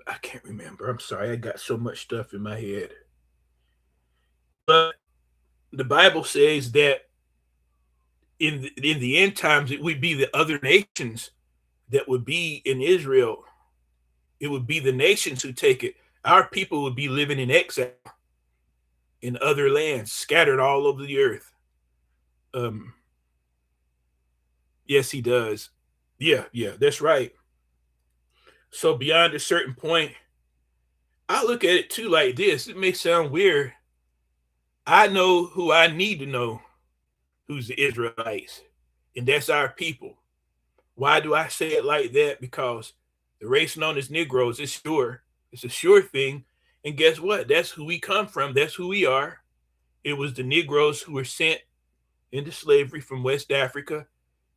Speaker 1: I can't remember. I'm sorry. I got so much stuff in my head. But the Bible says that in the end times it would be the other nations that would be in Israel. It would be the nations who take it. Our people would be living in exile in other lands, scattered all over the earth. Um, yes, he does. Yeah, yeah, that's right. So beyond a certain point, I look at it too like this. It may sound weird. I know who I need to know, who's the Israelites, and that's our people. Why do I say it like that? Because The race known as Negroes is sure. It's a sure thing. And guess what? That's who we come from. That's who we are. It was the Negroes who were sent into slavery from West Africa.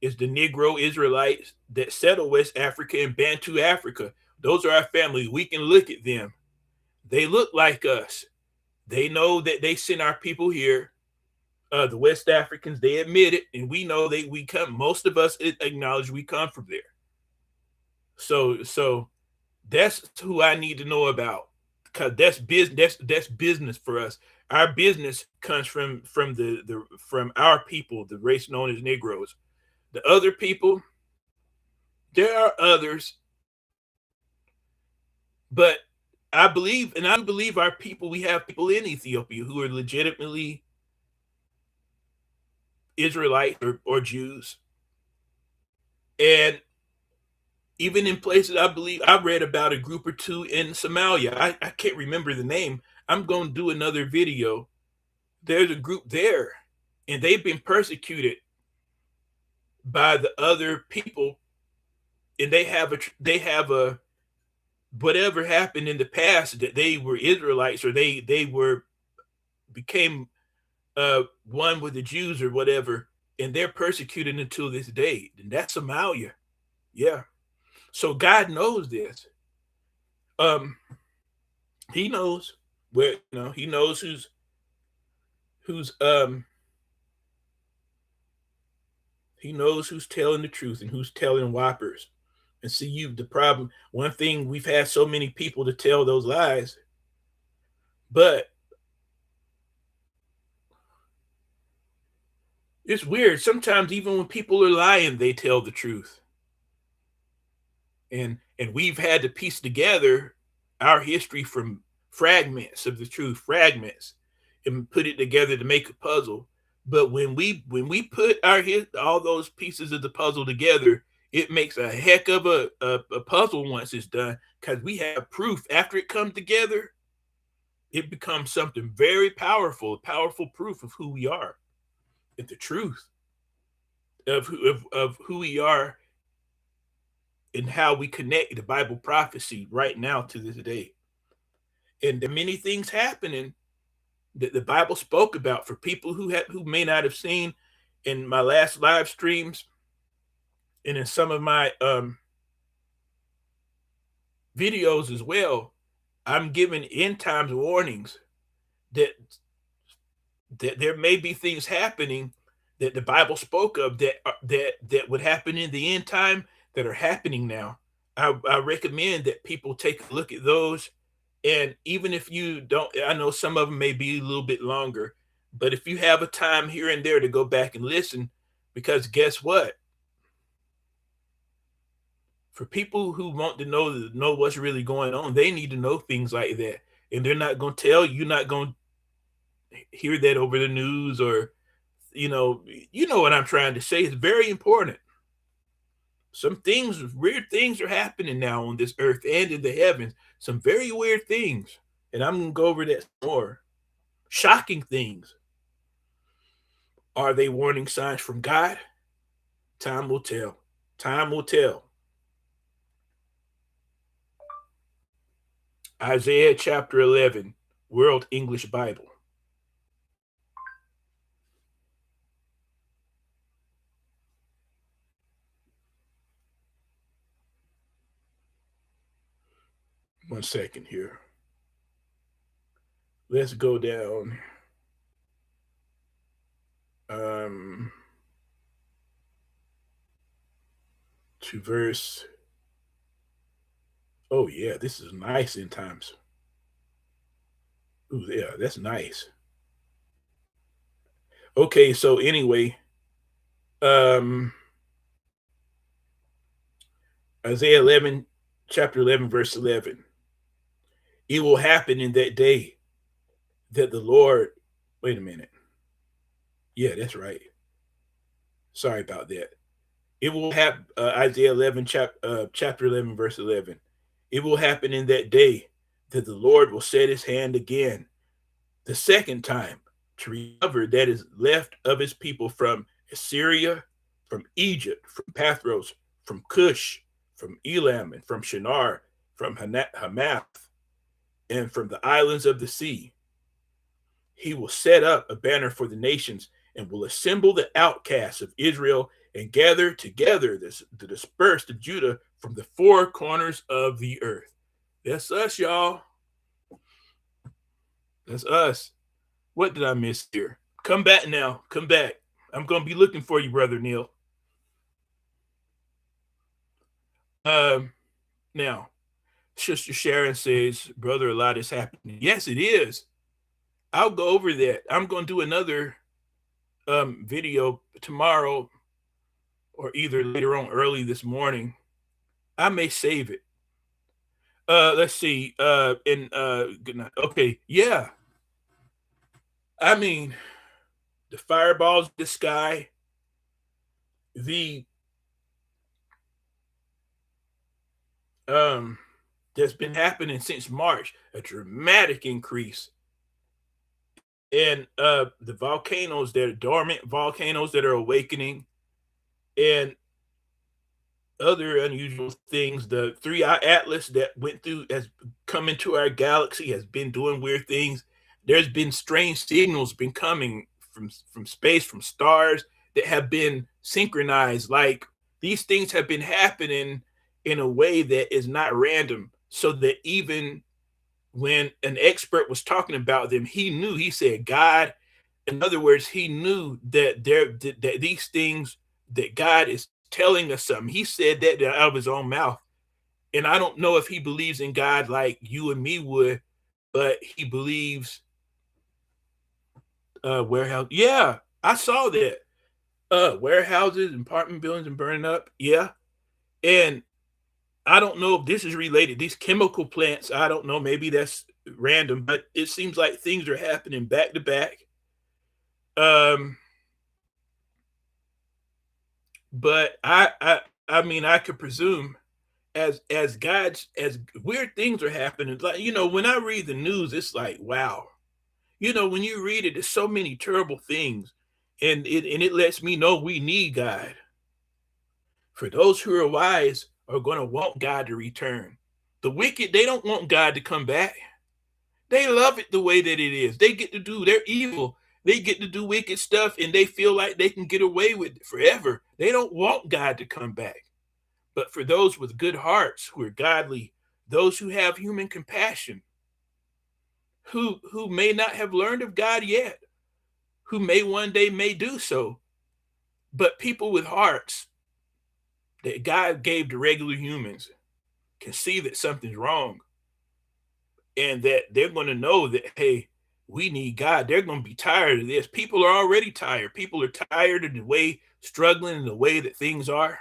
Speaker 1: It's the Negro Israelites that settled West Africa and Bantu Africa. Those are our families. We can look at them. They look like us. They know that they sent our people here. The West Africans, they admit it, and we know we come. Most of us acknowledge we come from there. So that's who I need to know about, because that's business. That's business for us. Our business comes from our people, the race known as Negroes. The other people, there are others, but I believe our people. We have people in Ethiopia who are legitimately Israelites or Jews, and even in places, I believe I read about a group or two in Somalia. I can't remember the name. I'm going to do another video. There's a group there, and they've been persecuted by the other people, and they have a whatever happened in the past, that they were Israelites, or they became one with the Jews or whatever, and they're persecuted until this day. And that's Somalia. Yeah. So God knows this. He knows where, he knows who's he knows who's telling the truth and who's telling whoppers. And see, the problem, one thing, we've had so many people to tell those lies, but it's weird. Sometimes even when people are lying, they tell the truth. And we've had to piece together our history from fragments of the truth, fragments, and put it together to make a puzzle. But when we put all those pieces of the puzzle together, it makes a heck of a puzzle once it's done, because we have proof. After it comes together, it becomes something very powerful, powerful proof of who we are, and the truth of who we are, and how we connect the Bible prophecy right now to this day. And there are many things happening that the Bible spoke about for people who may not have seen in my last live streams, and in some of my videos as well. I'm giving end times warnings that there may be things happening that the Bible spoke of that would happen in the end time, that are happening now. I recommend that people take a look at those. And even if you don't, I know some of them may be a little bit longer, but if you have a time here and there to go back and listen, because guess what? For people who want to know what's really going on, they need to know things like that. And they're not going to tell you, you're not going to hear that over the news, or, you know what I'm trying to say. It's very important. Some things, weird things are happening now on this earth and in the heavens. Some very weird things. And I'm going to go over that more. Shocking things. Are they warning signs from God? Time will tell. Time will tell. Isaiah chapter 11, World English Bible. One second here. Let's go down. To verse. Oh yeah, this is nice in times. Ooh, yeah, that's nice. Okay, so anyway, Isaiah 11, chapter 11, verse 11. It will happen in that day that the Lord, wait a minute. Yeah, that's right. Sorry about that. It will happen, Isaiah 11, chapter 11, verse 11. It will happen in that day that the Lord will set his hand again, the second time, to recover that is left of his people from Assyria, from Egypt, from Pathros, from Cush, from Elam, and from Shinar, from Hamath, and from the islands of the sea. He will set up a banner for the nations and will assemble the outcasts of Israel and gather together the dispersed of Judah from the four corners of the earth. That's us, y'all. That's us. What did I miss here? Come back now. Come back. I'm going to be looking for you, Brother Neil. Now, Sister Sharon says, Brother, a lot is happening. Yes, it is. I'll go over that. I'm going to do another video tomorrow or either later on early this morning. I may save it. Let's see. Good night. Okay. Yeah. I mean, the fireballs in the sky, that's been happening since March, a dramatic increase. And the volcanoes that are dormant, volcanoes that are awakening, and other unusual things. The 3-eye atlas that went through has come into our galaxy, has been doing weird things. There's been strange signals been coming from space, from stars that have been synchronized. Like these things have been happening in a way that is not random, so that even when an expert was talking about them, he knew, he said God. In other words, he knew that that these things, that God is telling us something. He said that out of his own mouth. And I don't know if he believes in God like you and me would, but he believes warehouse. Yeah, I saw that. Warehouses and apartment buildings and burning up. Yeah. And I don't know if this is related. These chemical plants, I don't know. Maybe that's random, but it seems like things are happening back to back. But I mean, I could presume as weird things are happening. Like, when I read the news, it's like, wow. When you read it, there's so many terrible things, and it lets me know we need God. For those who are wise are going to want God to return. The wicked, they don't want God to come back. They love it the way that it is. They're evil. They get to do wicked stuff, and they feel like they can get away with it forever. They don't want God to come back. But for those with good hearts, who are godly, those who have human compassion, who may not have learned of God yet, who may one day may do so, but people with hearts that God gave to regular humans can see that something's wrong, and that they're going to know that, hey, we need God. They're going to be tired of this. People are already tired. People are tired of the way, struggling in the way that things are.